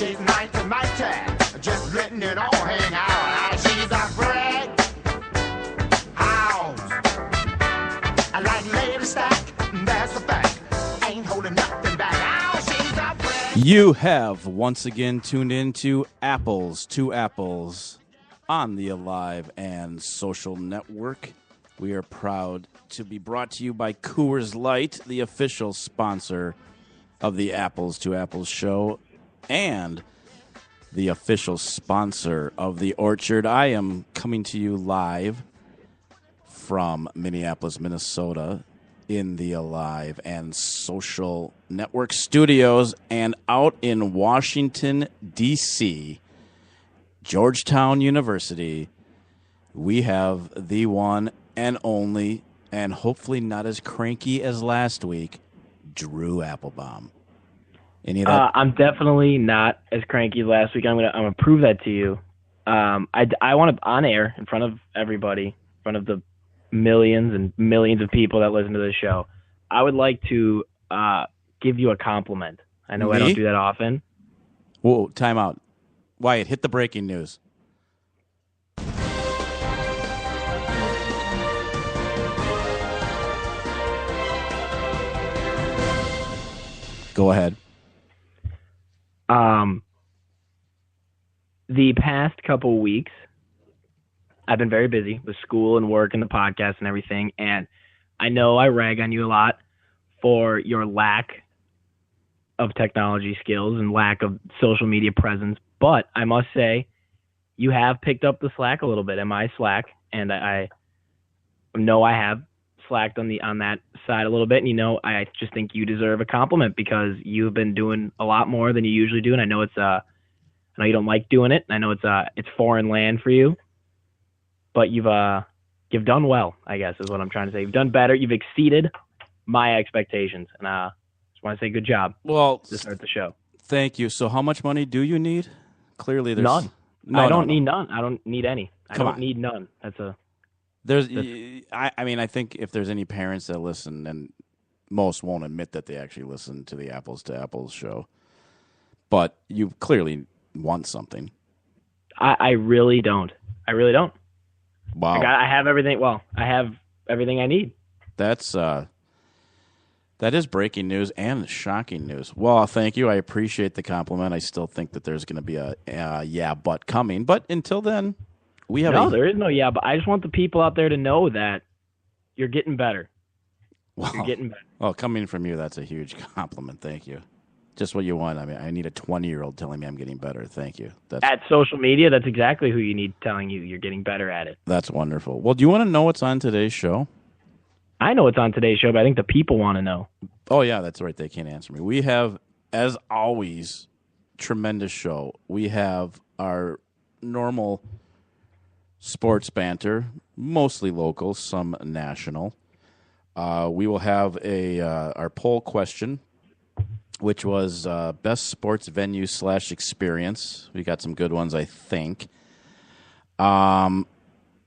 she's mighty, mighty, just letting it all hang out. She's a bread house. I like lady stack, that's the fact. Ain't holding nothing back. She's a bread. You have once again tuned into Apples to Apples on the Alive and Social Network. We are proud to be brought to you by Coors Light, the official sponsor of the Apples to Apples show and the official sponsor of The Orchard. I am coming to you live from Minneapolis, Minnesota in the Alive and Social Network studios, and out in Washington, D.C., Georgetown University, we have the one and only, and hopefully not as cranky as last week, Drew Applebaum. Any of that? I'm definitely not as cranky as last week. I'm gonna prove that to you. I want to on air in front of everybody, in front of the millions and millions of people that listen to this show. I would like to give you a compliment. I know I don't do that often. Whoa, time out. Wyatt, hit the breaking news. Go ahead. The past couple weeks, I've been very busy with school and work and the podcast and everything, and I know I rag on you a lot for your lack of technology skills and lack of social media presence, but I must say you have picked up the slack a little bit in my Slack, and I know I have slacked on that side a little bit, and I just think you deserve a compliment because you've been doing a lot more than you usually do, and I know I know you don't like doing it. I know it's foreign land for you, but you've done well, I guess is what I'm trying to say. You've done better. You've exceeded my expectations, and I just want to say good job. Well, to start the show. Thank you. So, how much money do you need? Clearly, there's none. No, I don't need none. I don't need any. I Come don't on. need none. I think if there's any parents that listen, and most won't admit that they actually listen to the Apples to Apples show, but you clearly want something. I really don't. I really don't. Wow. I have everything. Well, I have everything I need. That is breaking news and shocking news. Well, thank you. I appreciate the compliment. I still think that there's going to be a yeah, but coming. But until then, we have there is no yeah, but I just want the people out there to know that you're getting better. Well, you're getting better. Well, coming from you, that's a huge compliment. Thank you. Just what you want. I mean, I need a 20-year-old telling me I'm getting better. Thank you. At social media, that's exactly who you need telling you you're getting better at it. That's wonderful. Well, do you want to know what's on today's show? I know what's on today's show, but I think the people want to know. Oh, yeah, that's right. They can't answer me. We have, as always, tremendous show. We have our normal sports banter, mostly local, some national. We will have our poll question, which was best sports venue / experience. We got some good ones, I think.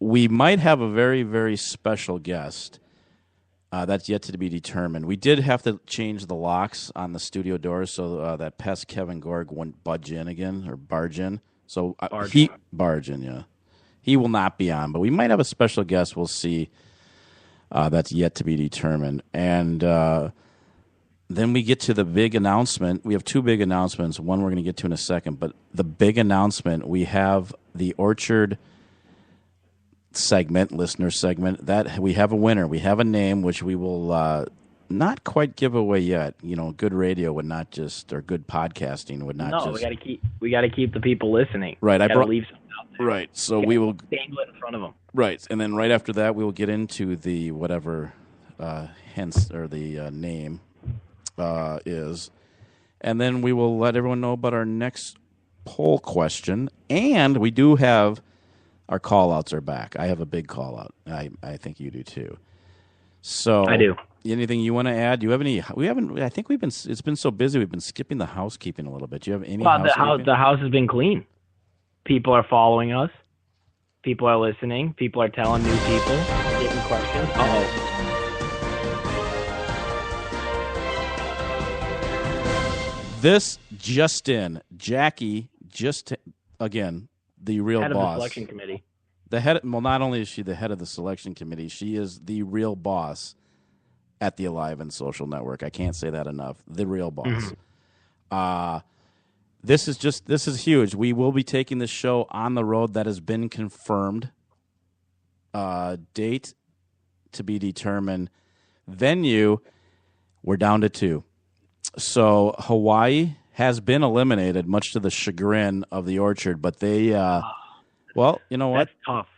We might have a very, very special guest. That's yet to be determined. We did have to change the locks on the studio doors so that pest Kevin Gorg wouldn't barge in. So barge in, yeah. He will not be on, but we might have a special guest. We'll see. That's yet to be determined. And then we get to the big announcement. We have two big announcements. One we're going to get to in a second. But the big announcement, we have the Orchard segment, listener segment, that we have a winner. We have a name, which we will not quite give away yet. Good radio would not just, or good podcasting would not just. No, we got to keep the people listening. Right. I brought leave something out there. Right. So we will dangle it in front of them. Right, and then right after that, we will get into the whatever the name is, and then we will let everyone know about our next poll question. And we do have our call-outs are back. I have a big call-out. I think you do too. So I do. Anything you want to add? Do you have any? We haven't. I think it's been so busy. We've been skipping the housekeeping a little bit. Do you have any? Well, the house has been clean. People are following us. People are listening. People are telling new people. Getting questions. Uh-oh. This just Jackie again, the real Head boss. of the selection committee. The head. Well, not only is she the head of the selection committee, she is the real boss at the Alive and Social Network. I can't say that enough. The real boss. This is huge. We will be taking this show on the road. That has been confirmed. Date to be determined. Venue, we're down to 2. So Hawaii has been eliminated, much to the chagrin of the Orchard. But they, well, you know what? That's tough.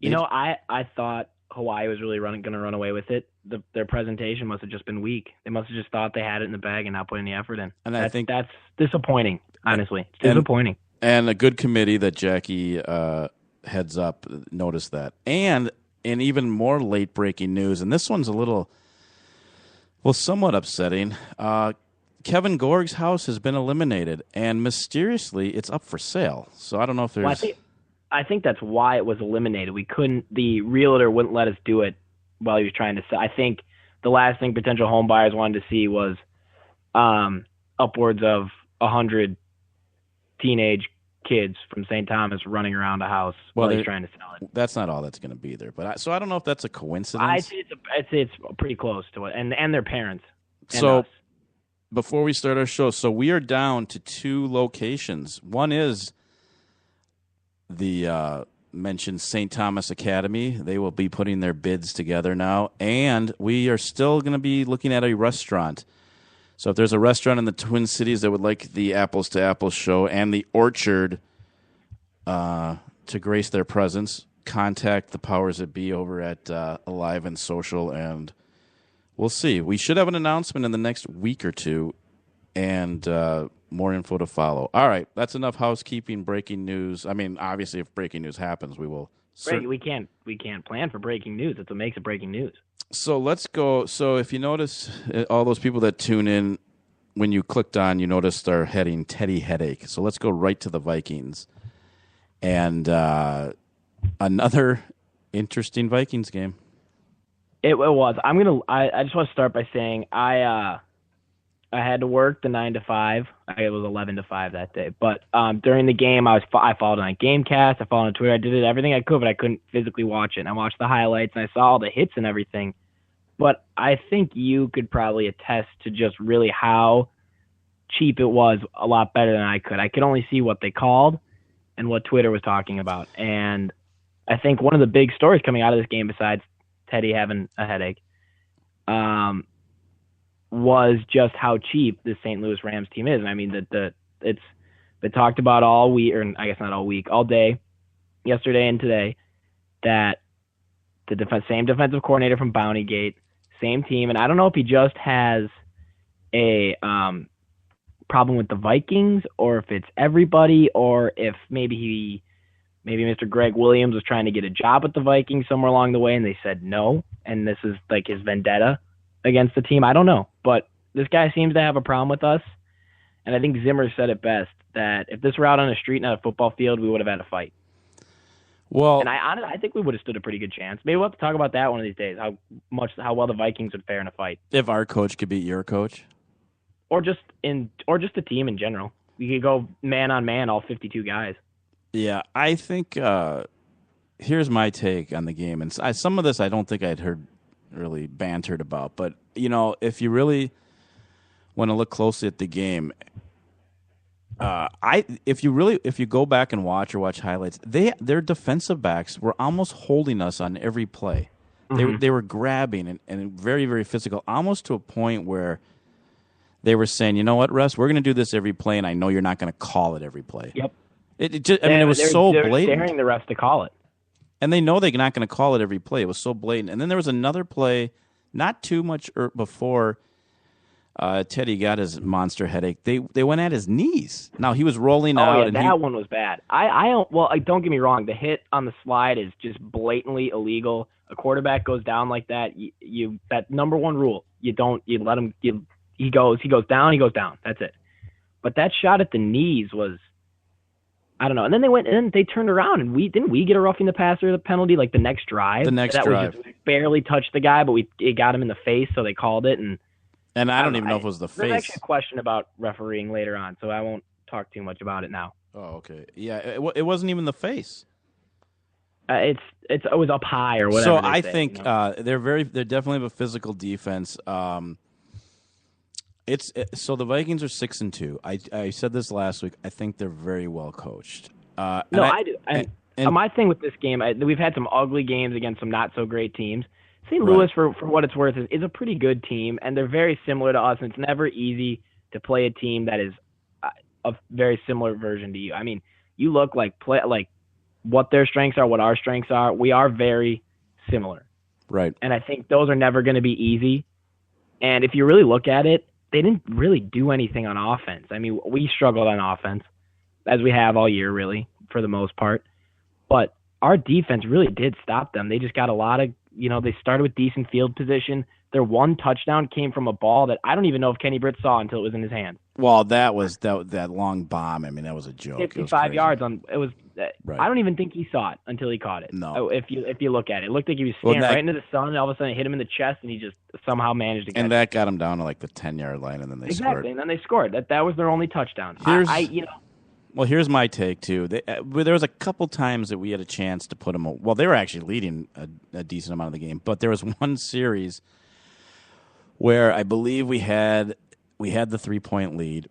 I thought Hawaii was really going to run away with it. Their presentation must have just been weak. They must have just thought they had it in the bag and not put any effort in. And I think that's disappointing. Honestly, it's disappointing. And a good committee that Jackie heads up noticed that. And even more late breaking news, and this one's a little, somewhat upsetting. Kevin Gorg's house has been eliminated, and mysteriously, it's up for sale. So I don't know if there's. Well, I think that's why it was eliminated. We couldn't. The realtor wouldn't let us do it while he was trying to sell. I think the last thing potential home buyers wanted to see was upwards of 100 teenage kids from St. Thomas running around a house while he's trying to sell it. That's not all that's going to be there, but I don't know if that's a coincidence. I'd say it's pretty close to it, and their parents. And so us. Before we start our show, so we are down to 2 locations. One is the mentioned St. Thomas Academy. They will be putting their bids together now, and we are still going to be looking at a restaurant. So if there's a restaurant in the Twin Cities that would like the Apples to Apples show and the Orchard to grace their presence, contact the powers that be over at Alive and Social, and we'll see. We should have an announcement in the next week or two, and more info to follow. All right, that's enough housekeeping, breaking news. I mean, obviously, if breaking news happens, we will. We can't plan for breaking news. That's what makes it breaking news. So let's go. So if you notice, all those people that tune in, when you clicked on, you noticed our heading, Teddy Headache. So let's go right to the Vikings. And another interesting Vikings game. It was. I just want to start by saying I had to work the 9 to 5. It was 11 to 5 that day. But during the game, I followed on Gamecast. I followed on Twitter. I did everything I could, but I couldn't physically watch it. And I watched the highlights, and I saw all the hits and everything. But I think you could probably attest to just really how cheap it was a lot better than I could. I could only see what they called and what Twitter was talking about. And I think one of the big stories coming out of this game, besides Teddy having a headache, was just how cheap the St. Louis Rams team is. And I mean, it's been talked about all week, or I guess not all week, all day, yesterday and today, that the same defensive coordinator from Bountygate, same team. And I don't know if he just has a problem with the Vikings, or if it's everybody, or if maybe Mr. Greg Williams was trying to get a job at the Vikings somewhere along the way, and they said no, and this is like his vendetta against the team. I don't know, but this guy seems to have a problem with us, and I think Zimmer said it best, that if this were out on a street, not a football field, we would have had a fight. Well, and I think we would have stood a pretty good chance. Maybe we'll have to talk about that one of these days, how well the Vikings would fare in a fight. If our coach could beat your coach, or just the team in general, we could go man on man, all 52 guys. Yeah, I think here's my take on the game, and some of this I don't think I'd heard really bantered about, but if you really want to look closely at the game, if you go back and watch highlights, their defensive backs were almost holding us on every play. Mm-hmm. They were grabbing and very, very physical, almost to a point where they were saying, you know what, Russ, we're going to do this every play, and I know you're not going to call it every play. Yep. It was so blatant. They're daring the refs to call it. And they know they're not going to call it every play. It was so blatant. And then there was another play, not too much before Teddy got his monster headache. They went at his knees. Now, he was rolling out. Yeah, and that one was bad. Don't get me wrong. The hit on the slide is just blatantly illegal. A quarterback goes down like that. That number one rule. You let him. He goes down. That's it. But that shot at the knees was, I don't know. And then they turned around, and we get a roughing the passer penalty like the next drive. Was just barely touched the guy, but it got him in the face, so they called it. And I don't even know if it was the face. There's actually a question about refereeing later on, so I won't talk too much about it now. Oh, okay. Yeah, it wasn't even the face. It was up high or whatever. So they I say, think you know? they definitely have a physical defense. So the Vikings are 6-2. I said this last week. I think they're very well coached. I do. And My thing with this game, we've had some ugly games against some not so great teams. St. Right. Louis, for what it's worth, is a pretty good team, and they're very similar to us. And it's never easy to play a team that is a very similar version to you. I mean, you look like what their strengths are, what our strengths are. We are very similar, right. and I think those are never going to be easy. And if you really look at it, they didn't really do anything on offense. I mean, we struggled on offense, as we have all year, really, for the most part. But our defense really did stop them. They just got a lot of, they started with decent field position. Their one touchdown came from a ball that I don't even know if Kenny Britt saw until it was in his hand. Well, that was that long bomb. I mean, that was a joke. 55 yards on it was. Right. I don't even think he saw it until he caught it. No. If you look at it, it looked like he was staring right into the sun, and all of a sudden it hit him in the chest, and he just somehow managed to get it. And that got him down to like the 10-yard line, and then they scored. And then they scored. That was their only touchdown. Well, here's my take too. There was a couple times that we had a chance to put them. Well, they were actually leading a decent amount of the game, but there was one series where I believe we had the 3-point lead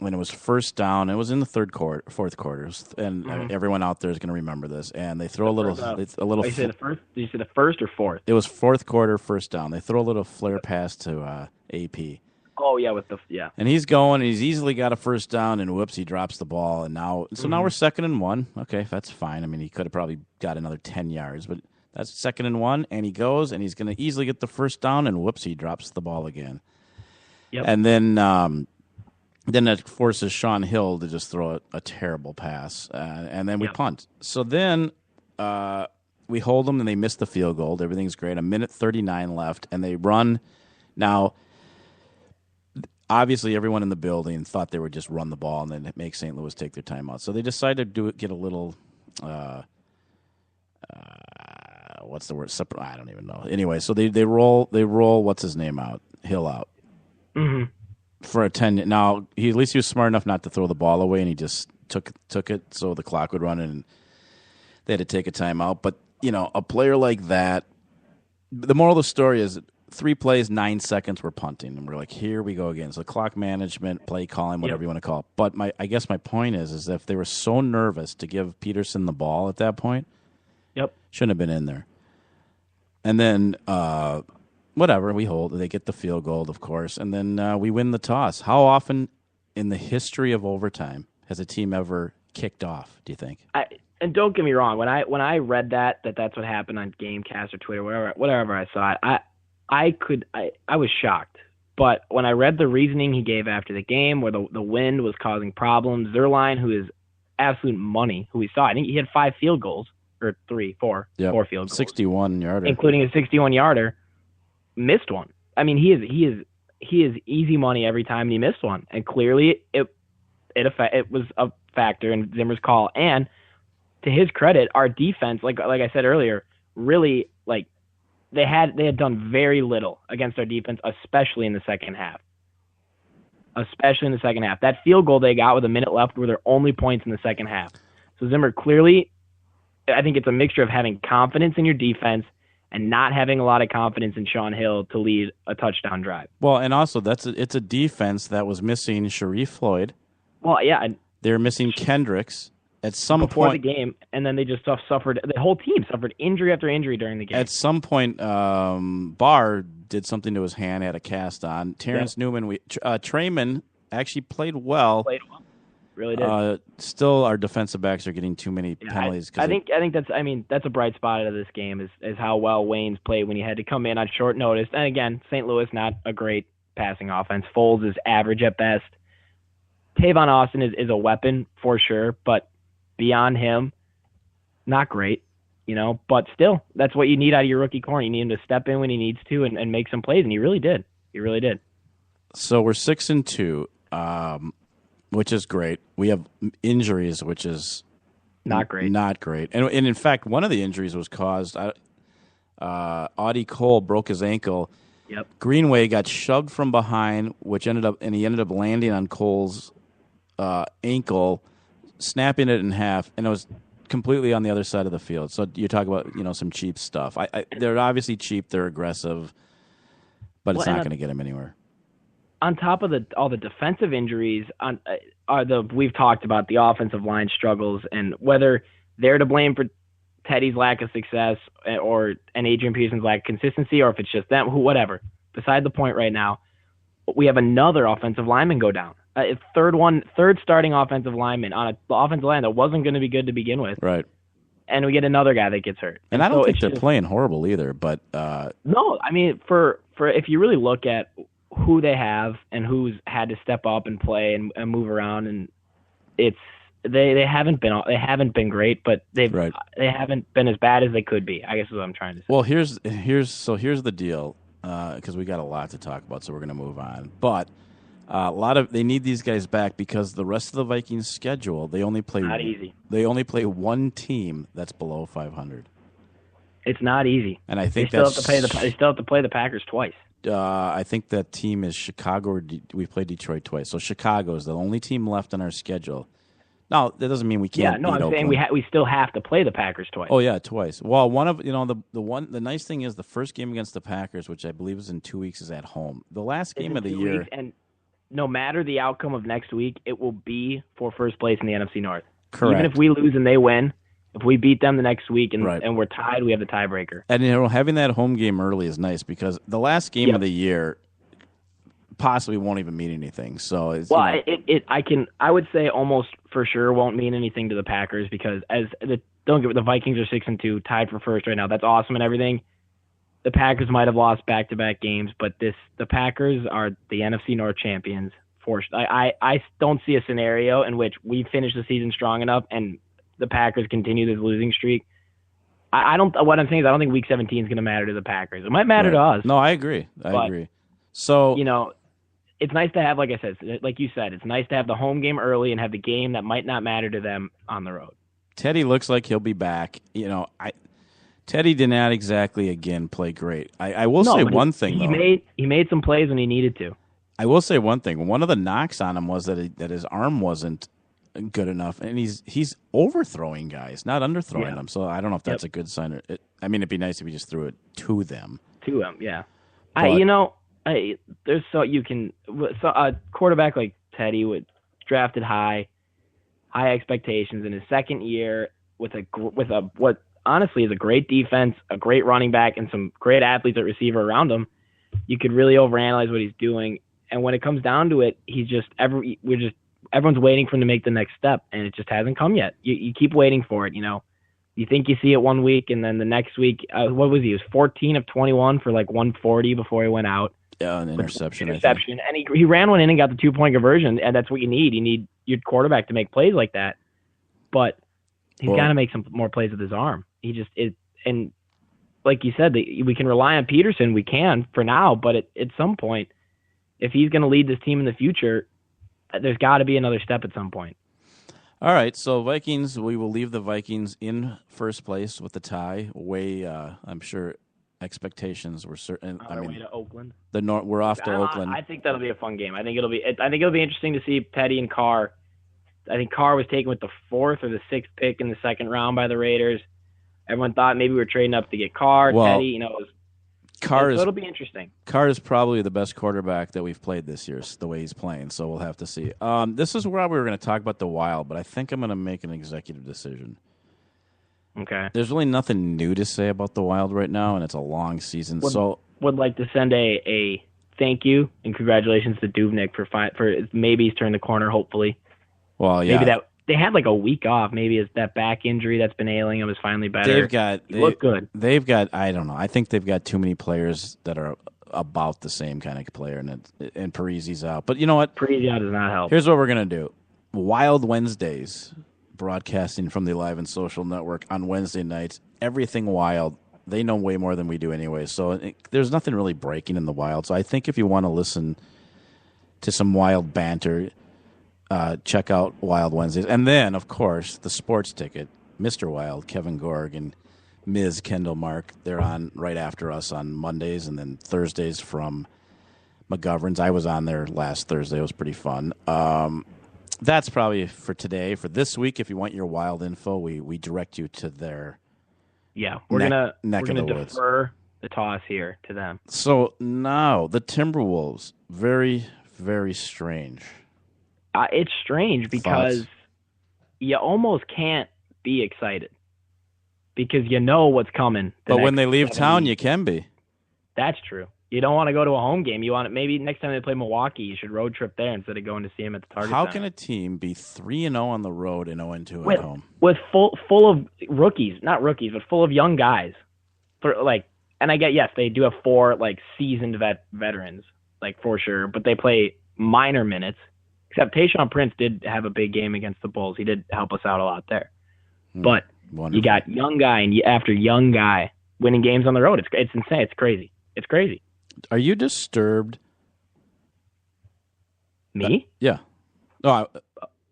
when it was first down. It was in the fourth quarter, and everyone out there is going to remember this. And they throw a little. Did you say the first? Did you say the first or fourth? It was fourth quarter, first down. They throw a little flare pass to AP. Oh yeah, And he's going. He's easily got a first down, and whoops, he drops the ball. And now we're 2nd and 1. Okay, that's fine. I mean, he could have probably got another 10 yards, but that's 2nd and 1. And he goes, and he's going to easily get the first down, and whoops, he drops the ball again. Yep. And then that forces Sean Hill to just throw a terrible pass, and then we punt. So then we hold them, and they miss the field goal. Everything's great. 1:39 left, and they run. Now, obviously, everyone in the building thought they would just run the ball and then make St. Louis take their timeout. So they decided to get a little what's the word? I don't even know. Anyway, so they roll what's his name out, Hill out. Mm-hmm. For a 10. Now, at least he was smart enough not to throw the ball away, and he just took it so the clock would run, and they had to take a timeout. But, a player like that, the moral of the story is 3 plays, 9 seconds, we're punting. And we're like, here we go again. So clock management, play calling, whatever you want to call it. But I guess my point is if they were so nervous to give Peterson the ball at that point, shouldn't have been in there. And then whatever, we hold. They get the field goal, of course, and then we win the toss. How often in the history of overtime has a team ever kicked off, do you think? And don't get me wrong, when I read that's what happened on Gamecast or Twitter, whatever I saw it, I was shocked. But when I read the reasoning he gave after the game, where the wind was causing problems, Zerline, who is absolute money, who we saw, I think he had 5 field goals, or 4 field goals. 61-yarder. Including a 61-yarder. Missed one. I mean, he is easy money every time, and he missed one. And clearly, it was a factor in Zimmer's call. And to his credit, our defense, like I said earlier, really they had done very little against our defense, especially in the second half. That field goal they got with a minute left were their only points in the second half. So Zimmer clearly, I think it's a mixture of having confidence in your defense and not having a lot of confidence in Sean Hill to lead a touchdown drive. Well, and also it's a defense that was missing Sharif Floyd. Well, yeah. They're missing Kendricks at some before point. The game, and then they just suffered. The whole team suffered injury after injury during the game. At some point, Barr did something to his hand, had a cast on. Terrence Newman, Trayman actually played well. Really did. Still, our defensive backs are getting too many penalties. I think that's a bright spot of this game is how well Wayne's played when he had to come in on short notice. And again, St. Louis not a great passing offense. Foles is average at best. Tavon Austin is a weapon for sure, but beyond him, not great. But still, that's what you need out of your rookie corner. You need him to step in when he needs to and make some plays, and he really did. So we're 6-2. Which is great. We have injuries, which is not great. And in fact, one of the injuries was caused. Audie Cole broke his ankle. Yep. Greenway got shoved from behind, he ended up landing on Cole's ankle, snapping it in half, and it was completely on the other side of the field. So you talk about some cheap stuff. They're obviously cheap. They're aggressive, but it's not going to get them anywhere. On top of all the defensive injuries, we've talked about the offensive line struggles and whether they're to blame for Teddy's lack of success and Adrian Peterson's lack of consistency, or if it's just them, whatever. Beside the point right now, we have another offensive lineman go down. Third starting offensive lineman on an offensive line that wasn't going to be good to begin with. Right. And we get another guy that gets hurt. And I don't think they're playing horrible either, but no, I mean for if you really look at who they have and who's had to step up and play and move around, and they haven't been great, but they haven't been as bad as they could be, I guess is what I'm trying to say. Well, here's the deal, because we got a lot to talk about, so we're going to move on. But they need these guys back because the rest of the Vikings schedule, they only play not easy. They only play one team that's below 500. It's not easy, and I think they still have to play the Packers twice. I think that team is Chicago. Or we played Detroit twice, so Chicago is the only team left on our schedule. Now that doesn't mean we can't. Yeah, no, I'm saying we still have to play the Packers twice. Oh yeah, twice. Well, one of the nice thing is the first game against the Packers, which I believe is in 2 weeks, is at home. The last game of the year, and no matter the outcome of next week, it will be for first place in the NFC North. Correct. Even if we lose and they win, if we beat them the next week and we're tied, we have the tiebreaker. And having that home game early is nice because the last game of the year possibly won't even mean anything. So it's, I would say almost for sure won't mean anything to the Packers because the Vikings are 6-2, tied for first right now. That's awesome and everything. The Packers might have lost back-to-back games, but the Packers are the NFC North champions. I don't see a scenario in which we finish the season strong enough and the Packers continue this losing streak. What I'm saying is I don't think Week 17 is going to matter to the Packers. It might matter to us. No, I agree. I agree. So it's nice to have, like I said, like you said, it's nice to have the home game early and have the game that might not matter to them on the road. Teddy looks like he'll be back. Teddy did not exactly again play great. I will say one thing though. He made some plays when he needed to. I will say one thing. One of the knocks on him was that his arm wasn't good enough, and he's overthrowing guys, not underthrowing them. So I don't know if that's a good sign. It'd be nice if he just threw it to them. To them, yeah. There's a quarterback like Teddy would drafted high expectations in his second year with what honestly is a great defense, a great running back, and some great athletes at receiver around him. You could really overanalyze what he's doing, and when it comes down to it, everyone's waiting for him to make the next step, and it just hasn't come yet. You keep waiting for it, You think you see it 1 week, and then the next week, what was he? He was 14 of 21 for like 140 before he went out. Yeah, an interception. And he ran one in and got the 2-point conversion, and that's what you need. You need your quarterback to make plays like that, but he's got to make some more plays with his arm. He just is, and like you said, we can rely on Peterson. We can for now, but at some point, if he's going to lead this team in the future, there's got to be another step at some point. All right, so Vikings, we will leave the Vikings in first place with the tie. I'm sure expectations were certain. Way to Oakland. We're off to Oakland. I think that'll be a fun game. I think it'll be interesting to see Teddy and Carr. I think Carr was taken with the 4th or the 6th pick in the second round by the Raiders. Everyone thought maybe we were trading up to get Carr. Teddy, so it'll be interesting. Carr is probably the best quarterback that we've played this year, the way he's playing, so we'll have to see. This is where we were going to talk about the Wild, but I think I'm going to make an executive decision. Okay. There's really nothing new to say about the Wild right now, and it's a long season. Would like to send a thank you and congratulations to Dubnyk for maybe he's turned the corner, hopefully. Well, yeah. Maybe they had like a week off. Maybe it's that back injury that's been ailing him is finally better. They look good. They've got, I don't know. I think they've got too many players that are about the same kind of player, and Parisi's out. But you know what? Parisi out does not help. Here's what we're going to do. Wild Wednesdays, broadcasting from the Live and Social Network on Wednesday nights. Everything Wild. They know way more than we do anyway. So there's nothing really breaking in the Wild. So I think if you want to listen to some Wild banter, check out Wild Wednesdays. And then, of course, the sports ticket, Mr. Wild, Kevin Gorg, and Ms. Kendall Mark. They're on right after us on Mondays, and then Thursdays from McGovern's. I was on there last Thursday. It was pretty fun. That's probably for today. For this week, if you want your wild info, we direct you to their we're gonna neck of the woods. Defer the toss here to them. So now the Timberwolves, very, very strange. It's strange because you almost can't be excited because you know what's coming. But when they leave town, you can be. That's true. You don't want to go to a home game. You want maybe next time they play Milwaukee, you should road trip there instead of going to see them at the Target How Center. can a team be 3-0 on the road and 0-2 at home? With full of rookies, not rookies, but full of young guys. And I get, yes, they do have 4 seasoned veterans, for sure, but they play minor minutes. Except Tayshaun Prince did have a big game against the Bulls. He did help us out a lot there. But Wonderful. You got young guy and after young guy winning games on the road. It's insane. It's crazy. It's crazy. Are you disturbed? Me? Yeah. No,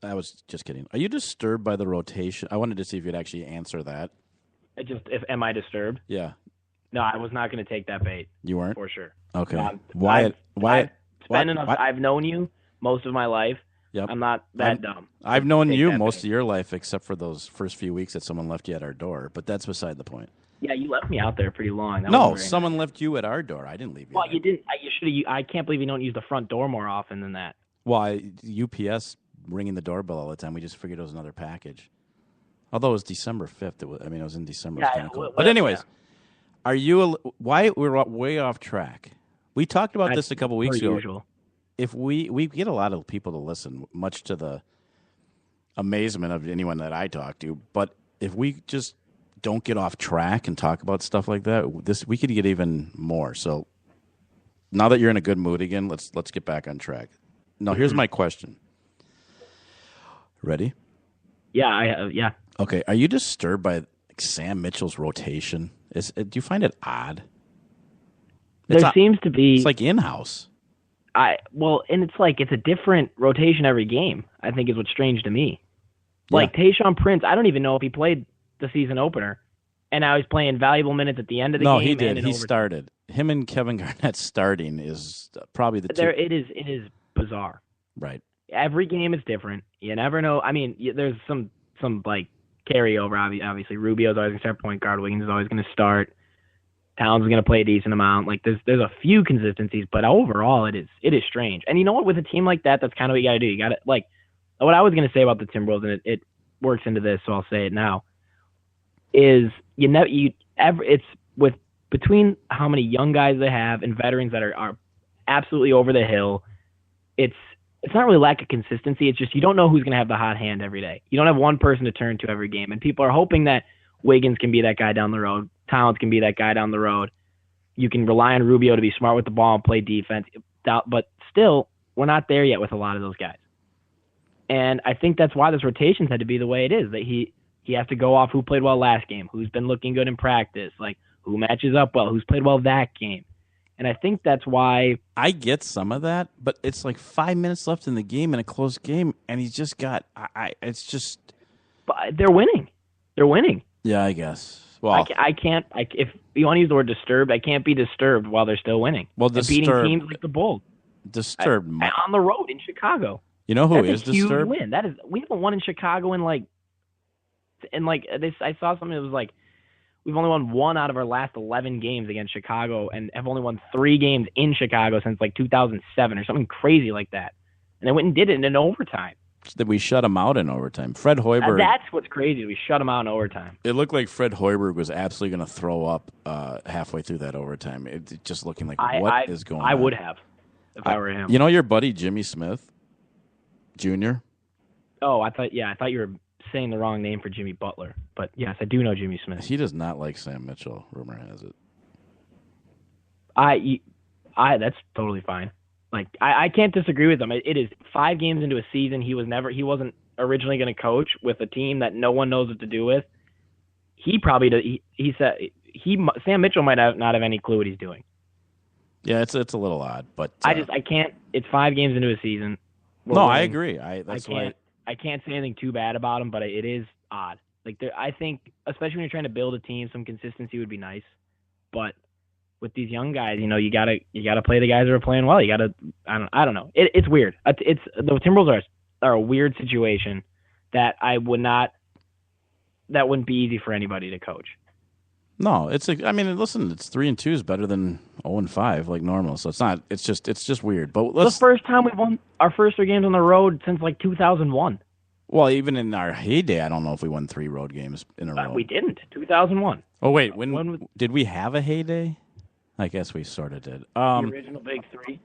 I was just kidding. Are you disturbed by the rotation? I wanted to see if you'd actually answer that. Am I disturbed? Yeah. No, I was not going to take that bait. You weren't? For sure. Okay. Why? I've known you most of my life. Yep. I'm not that dumb. I've known you most of your life, except for those first few weeks that someone left you at our door. But that's beside the point. Yeah, you left me out there pretty long. Someone left you at our door. I didn't leave you. Well, you didn't. You should have. I can't believe you don't use the front door more often than that. Well, UPS ringing the doorbell all the time. We just figured it was another package. Although it was December 5th. It was in December. Yeah, it was kind of cool. But anyways, are you? Why we're way off track? We talked about this a couple weeks ago. Usual. If we get a lot of people to listen, much to the amazement of anyone that I talk to, but if we just don't get off track and talk about stuff like that, we could get even more. So now that you're in a good mood again, let's get back on track. Now, here's my question. Ready? Yeah, yeah. Okay, are you disturbed by Sam Mitchell's rotation? Do you find it odd? There seems to be. It's like in-house. And it's a different rotation every game, I think is what's strange to me. Like Tayshaun Prince, I don't even know if he played the season opener, and now he's playing valuable minutes at the end of the game. No, he did. He started. Him and Kevin Garnett starting is probably the two. It is bizarre. Right. Every game is different. You never know. I mean, there's some carryover. Obviously, Rubio's always going to start point guard. Wiggins is always going to start. Towns is going to play a decent amount. There's a few consistencies, but overall it is strange. And you know what? With a team like that, that's kind of what you got to do. You got to what I was going to say about the Timberwolves, and it works into this, so I'll say it now. Is it's with between how many young guys they have and veterans that are absolutely over the hill. It's not really lack of consistency. It's just you don't know who's going to have the hot hand every day. You don't have one person to turn to every game, and people are hoping that Wiggins can be that guy down the road. Towns can be that guy down the road. You can rely on Rubio to be smart with the ball and play defense. But still, we're not there yet with a lot of those guys. And I think that's why this rotation's had to be the way it is, that he has to go off who played well last game, who's been looking good in practice, who matches up well, who's played well that game. And I think that's why... I get some of that, but it's 5 minutes left in the game in a close game, and he's just got... it's just... But they're winning. They're winning. Yeah, I guess. Well, I can't. If you want to use the word disturbed, I can't be disturbed while they're still winning. Well, beating teams like the Bulls. Disturbed on the road in Chicago. You know who That's is a huge disturbed? Win. That is. We haven't won in Chicago in this. I saw something that was we've only won 1 out of our last 11 games against Chicago, and have only won 3 games in Chicago since 2007 or something crazy like that. And they went and did it in overtime. That we shut him out in overtime. Fred Hoiberg. That's what's crazy. We shut him out in overtime. It looked like Fred Hoiberg was absolutely going to throw up halfway through that overtime. It just looking like what is going on. I would have if I were him. You know your buddy Jimmy Smith, Jr. Oh, I thought you were saying the wrong name for Jimmy Butler. But yes, I do know Jimmy Smith. He does not like Sam Mitchell. Rumor has it. That's totally fine. I can't disagree with him. It is 5 games into a season. He wasn't originally going to coach with a team that no one knows what to do with. He probably does. He said Sam Mitchell might not have any clue what he's doing. Yeah, it's a little odd, but I can't. It's 5 games into a season. I agree. I can't say anything too bad about him, but it is odd. I think, especially when you're trying to build a team, some consistency would be nice. But with these young guys, you gotta play the guys that are playing well. You gotta. I don't know. It's weird. The Timberwolves are are a weird situation that that wouldn't be easy for anybody to coach. No, listen, it's 3-2 is better than 0-5 like normal. So it's just weird. But The first time we won our first 3 games on the road since like 2001. Well, even in our heyday, I don't know if we won 3 road games in a row. We didn't. 2001. Oh wait, when did we have a heyday? I guess we sort of did. The original Big Three.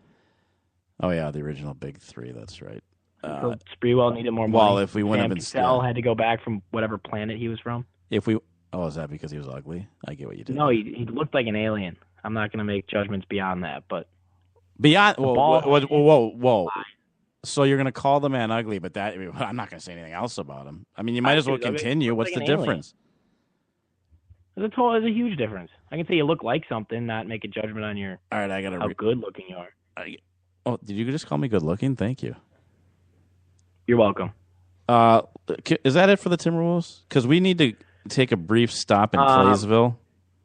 Oh yeah, the original Big Three. That's right. So Sprewell needed more money. Well, if we wouldn't Sam have been Cassell had to go back from whatever planet he was from. Is that because he was ugly? I get what you did. No, he looked like an alien. I'm not going to make judgments beyond that, but beyond. Whoa. So you're going to call the man ugly, but I'm not going to say anything else about him. I mean, you might as well continue. What's the difference? There's a huge difference. I can say you look like something, not make a judgment on your. All right, I got to. How good looking you are. Did you just call me good looking? Thank you. You're welcome. Is that it for the Timberwolves? Because we need to take a brief stop in Claysville.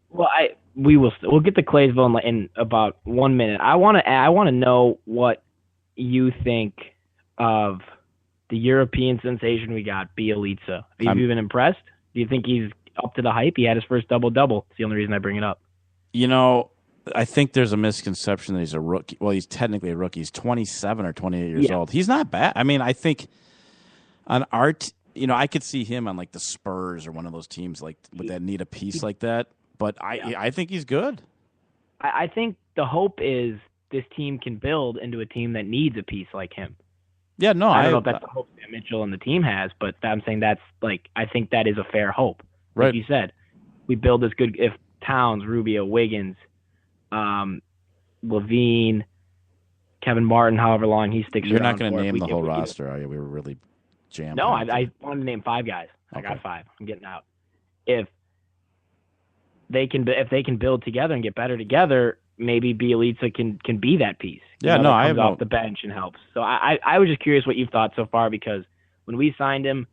Well, we'll get to Claysville in about 1 minute. I want to know what you think of the European sensation we got, Bielitsa. Have you been impressed? Do you think he's up to the hype? He had his first double-double. It's the only reason I bring it up. I think there's a misconception that he's a rookie. Well, he's technically a rookie. He's 27 or 28 years old. He's not bad. I mean, I think on I could see him on like the Spurs or one of those teams like that need a piece like that. But I think he's good. I think the hope is this team can build into a team that needs a piece like him. Yeah, no, I don't know if that's the hope that Mitchell and the team has, but I'm saying I think that is a fair hope. Like you said, we build this good if Towns, Rubio, Wiggins, Levine, Kevin Martin, however long he sticks around. You're not going to name the whole roster, are you? We were really jammed. No, I wanted to name 5 guys. I got 5. I'm getting out. If they can build together and get better together, maybe Bielitsa can be that piece. Yeah, that comes off the bench and helps. So I was just curious what you thought so far, because when we signed him,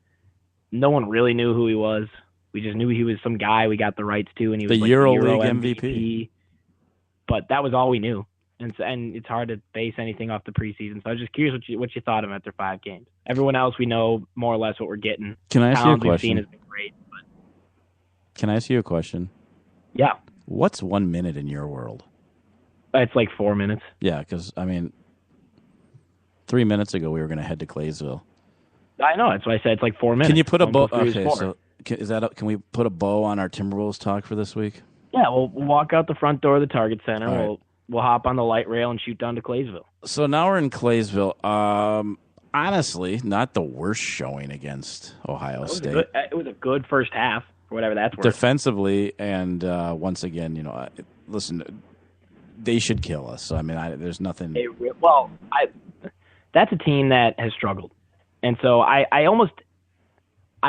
no one really knew who he was. We just knew he was some guy we got the rights to, and he was the like EuroLeague MVP. But that was all we knew, and it's hard to base anything off the preseason. So I was just curious what you thought of him after 5 games. Everyone else, we know more or less what we're getting. Can I ask you a question? We've seen has been great. But... Can I ask you a question? Yeah. What's 1 minute in your world? It's like 4 minutes. Yeah, because 3 minutes ago we were going to head to Claysville. I know. That's why I said it's like 4 minutes. Can you put a bow? Okay, so can we put a bow on our Timberwolves talk for this week? Yeah, we'll walk out the front door of the Target Center. Right. We'll hop on the light rail and shoot down to Claysville. So now we're in Claysville. Honestly, not the worst showing against Ohio State. It was a good first half, for whatever that's worth. Defensively, and once again, listen, they should kill us. So there's nothing. That's a team that has struggled, and so I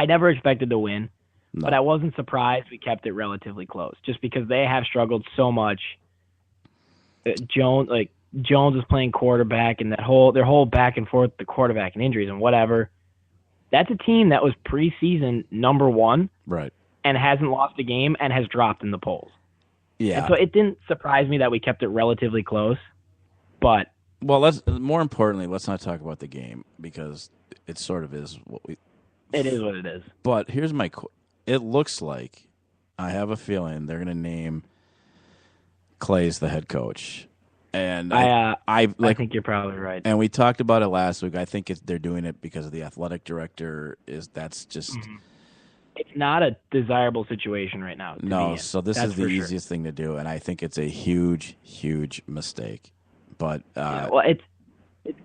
never expected to win. No. But I wasn't surprised we kept it relatively close, just because they have struggled so much. Jones is playing quarterback, and their whole back and forth, the quarterback and injuries and whatever. That's a team that was preseason number 1, right, and hasn't lost a game and has dropped in the polls. Yeah. And so it didn't surprise me that we kept it relatively close, but more importantly, let's not talk about the game, because it sort of is what we. It is what it is. But here's my. It looks like, I have a feeling they're going to name Clay's the head coach, and I think you're probably right. And we talked about it last week. I think they're doing it because of the athletic director. That's just. Mm-hmm. It's not a desirable situation right now. No, so this is the easiest thing to do, and I think it's a huge, huge mistake. But it's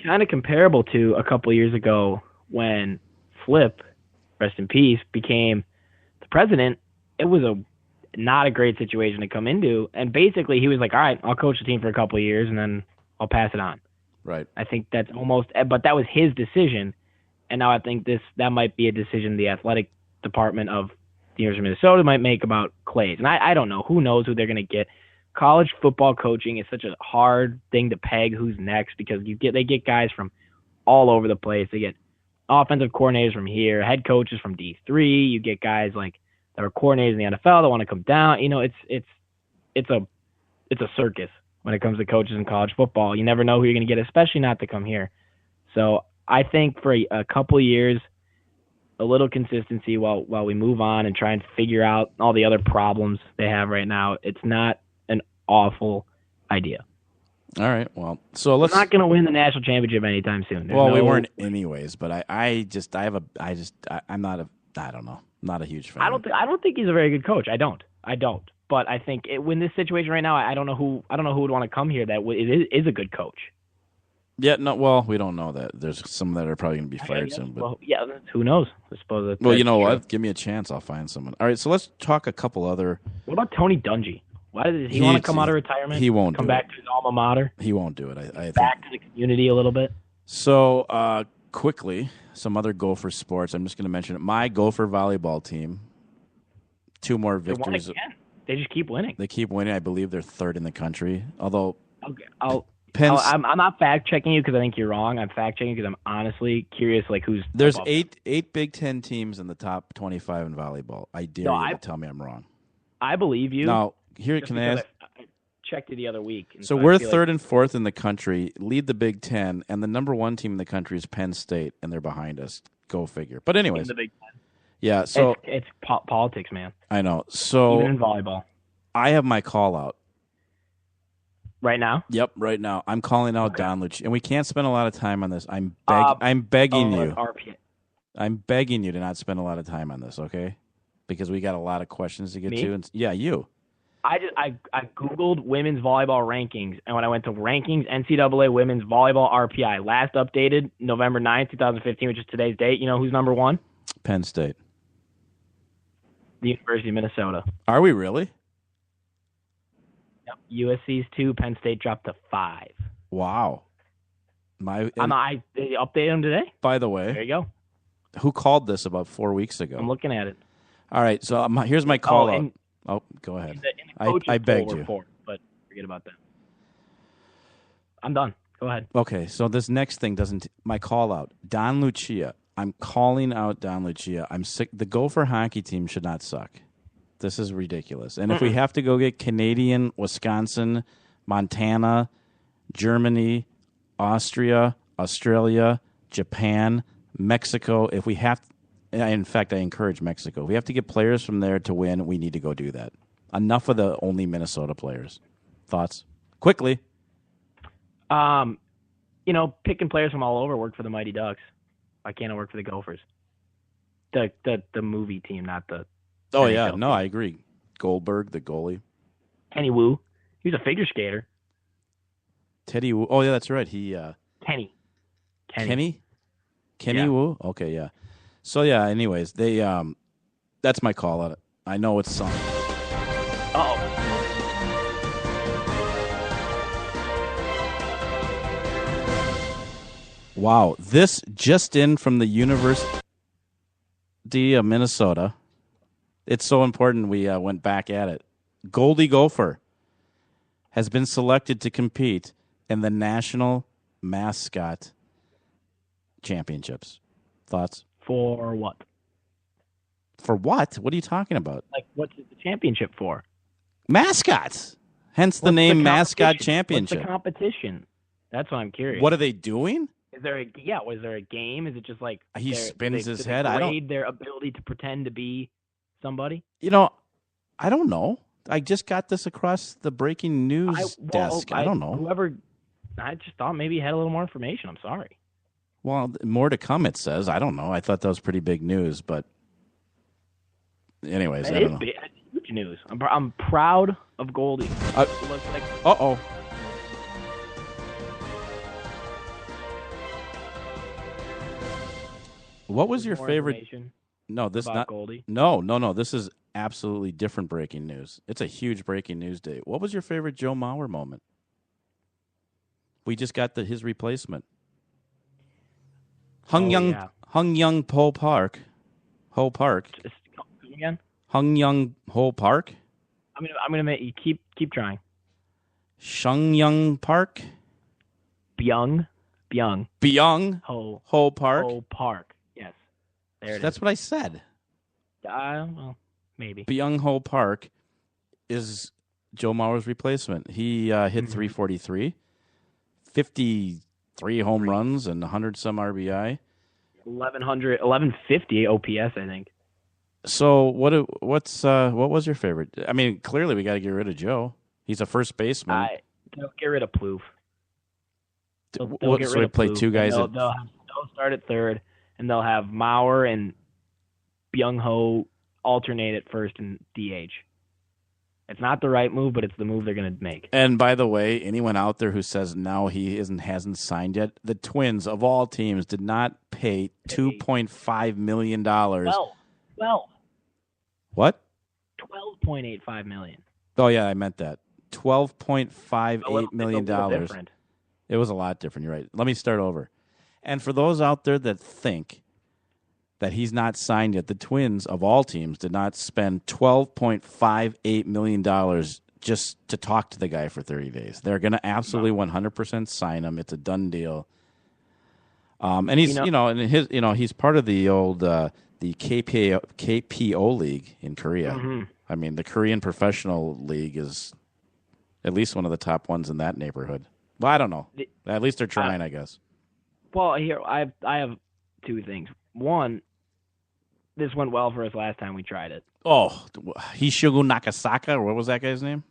kind of comparable to a couple of years ago when Flip, rest in peace, became the president. It was not a great situation to come into, and basically he was like, all right, I'll coach the team for a couple of years and then I'll pass it on. Right. I think that's but that was his decision, and now I think that might be a decision the athletic department of the University of Minnesota might make about Clays. And I don't know. Who knows who they're going to get. College football coaching is such a hard thing to peg who's next, because they get guys from all over the place. They get offensive coordinators from here, head coaches from D3. You get guys like that are coordinators in the NFL that want to come down. It's a circus when it comes to coaches in college football. You never know who you're going to get, especially not to come here. So I think for a couple of years, a little consistency while we move on and try and figure out all the other problems they have right now. It's not an awful idea. All right. Well, so We're not going to win the national championship anytime soon. We weren't anyways, but I don't know. Not a huge fan. I don't think he's a very good coach. I don't. But I think in this situation right now, I don't know who would want to come here that is a good coach. Yeah, no. Well, we don't know that. There's some that are probably going to be fired soon. But who knows? I suppose. Well, you know what? Give me a chance. I'll find someone. All right, so let's talk a couple other. What about Tony Dungy? Why does he want to come out of retirement? He won't come back to his alma mater. He won't do it. I think. Back to the community a little bit. So quickly, some other Gopher sports. I'm just going to mention it. My Gopher volleyball team. 2 more victories. They won again. They just keep winning. They keep winning. I believe they're 3rd in the country. Although, okay, I'm not fact checking you because I think you're wrong. I'm fact checking because I'm honestly curious, like who's. There's eight Big Ten teams in the top 25 in volleyball. I dare you to tell me I'm wrong. I believe you. Now, here can I ask? I checked it the other week. So we're 3rd and 4th in the country, lead the Big Ten, and the number 1 team in the country is Penn State, and they're behind us. Go figure. But anyways, in the Big Ten. Yeah, so it's politics, man. I know. So even in volleyball, I have my call out right now. Yep, right now I'm calling out Don Lucci, and we can't spend a lot of time on this. I'm begging you. RPA. I'm begging you to not spend a lot of time on this, okay? Because we got a lot of questions to get to. And you. I googled women's volleyball rankings, and when I went to rankings, NCAA women's volleyball RPI, last updated November 9th, 2015, which is today's date. You know who's number 1? Penn State. The University of Minnesota. Are we really? Yep. USC's 2. Penn State dropped to 5. Wow. I updated them today. By the way, there you go. Who called this about 4 weeks ago? I'm looking at it. All right, so here's my call out. Go ahead. I begged you. But forget about that. I'm done. Go ahead. Okay, so this next thing my call out. Don Lucia. I'm calling out Don Lucia. I'm sick. The Gopher hockey team should not suck. This is ridiculous. And if we have to go get Canadian, Wisconsin, Montana, Germany, Austria, Australia, Japan, Mexico, if we have, in fact, I encourage Mexico. If we have to get players from there to win, we need to go do that. Enough of the only Minnesota players. Thoughts? Quickly. Picking players from all over worked for the Mighty Ducks. Why can't it work for the Gophers? The movie team, not the. Oh yeah, no, I agree. Goldberg, the goalie. Kenny Wu, he was a figure skater. Teddy Wu. Oh yeah, that's right. He. Kenny. Yeah. Wu. Okay, yeah. So yeah. Anyways, they. That's my call on it. I know it's something. Wow, this just in from the University of Minnesota. It's so important we went back at it. Goldie Gopher has been selected to compete in the National Mascot Championships. Thoughts? For what? For what? What are you talking about? Like, what's the championship for? Mascots. Hence the name Mascot Championship. What's the competition? That's what I'm curious. What are they doing? Was there a game? Is it just like he spins his head? I don't. Their ability to pretend to be somebody. I don't know. I just got this across the breaking news desk. I don't know. I just thought maybe you had a little more information. I'm sorry. Well, more to come. It says. I don't know. I thought that was pretty big news, but anyways, I don't know. It's huge news. I'm proud of Goldie. Uh-oh. What was your favorite? No, this not Goldie. No. This is absolutely different breaking news. It's a huge breaking news day. What was your favorite Joe Mauer moment? We just got his replacement. Hung Young Ho Park. Again? Hung Young Ho Park. I'm gonna make you keep trying. Shung Young Park. Byung Ho Park. Ho Park. Yes. There it is. That's what I said. Well, maybe. Byung Ho Park is Joe Mauer's replacement. He hit 343, 50 3 home runs and 100 some RBI. 1150 OPS, I think. So what was your favorite? I mean, clearly we got to get rid of Joe. He's a first baseman. They'll get rid of Plouffe. They'll get So rid we of play Plouffe. two guys. They'll start at third, and they'll have Mauer and Byung-Ho alternate at first and DH. It's not the right move, but it's the move they're going to make. And by the way, anyone out there who says now he hasn't signed yet, the Twins of all teams did not pay $2.5 million. Well. What? $12.85 million. Oh yeah, I meant that. $12.58 million. Different. It was a lot different. You're right. Let me start over. And for those out there that think that he's not signed yet, the Twins of all teams did not spend $12.58 million just to talk to the guy for 30 days. They're going to absolutely 100% sign him. It's a done deal. And he's he's part of the old the KPO league in Korea. Mm-hmm. I mean, the Korean professional league is at least one of the top ones in that neighborhood. Well, I don't know. At least they're trying, I guess. Well, here I have two things. One, this went well for us last time we tried it. Oh, Hishigo Nakasaka, or what was that guy's name?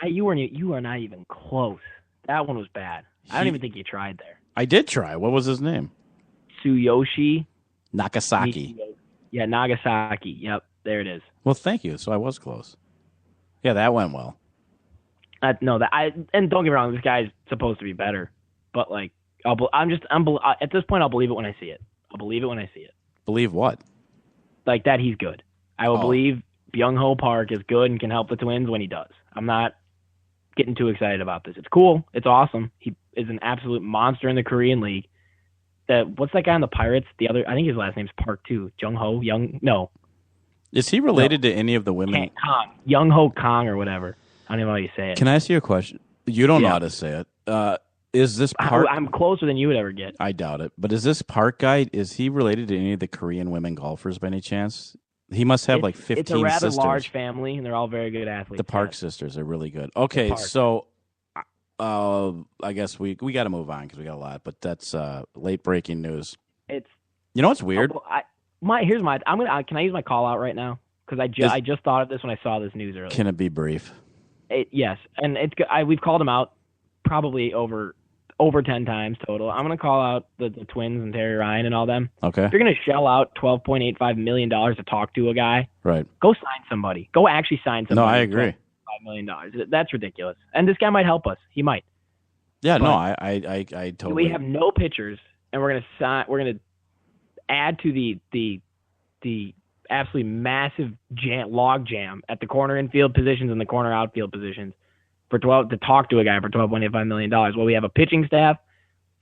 You are not even close. That one was bad. I don't even think you tried there. I did try. What was his name? Tsuyoshi Nagasaki. Yeah, Nagasaki. Yep, there it is. Well, thank you. So I was close. Yeah, that went well. And don't get me wrong, this guy's supposed to be better, but like at this point I'll believe it when I see it. I'll believe it when I see it. Believe what? Like that he's good. I will believe Byung-Ho Park is good and can help the Twins when he does. I'm not getting too excited about this. It's cool. It's awesome. He is an absolute monster in the Korean League. What's that guy on the Pirates? I think his last name's Park too. Jung-Ho Young? No. Is he related to any of the women? Kong. Young-Ho Kong or whatever. I don't even know how you say it. Can I ask you a question? You don't know how to say it. Is this Park? I'm closer than you would ever get. I doubt it. But is this Park guy, is he related to any of the Korean women golfers by any chance? He must have like 15 sisters. It's a rather large family, and they're all very good athletes. The Park sisters are really good. Okay, so I guess we got to move on because we got a lot. But that's late breaking news. You know what's weird? Can I use my call out right now? Because I just thought of this when I saw this news earlier. Can it be brief? Yes, and we've called him out probably over 10 times total. I'm going to call out the Twins and Terry Ryan and all them. Okay. If you're going to shell out $12.85 million to talk to a guy, right? Go sign somebody. Go actually sign somebody. No, I agree. $5 million. That's ridiculous. And this guy might help us. He might. Yeah, no, I totally. We have no pitchers, and we're going to add to the absolutely massive log jam at the corner infield positions and the corner outfield positions to talk to a guy for $12.85 million. Well, we have a pitching staff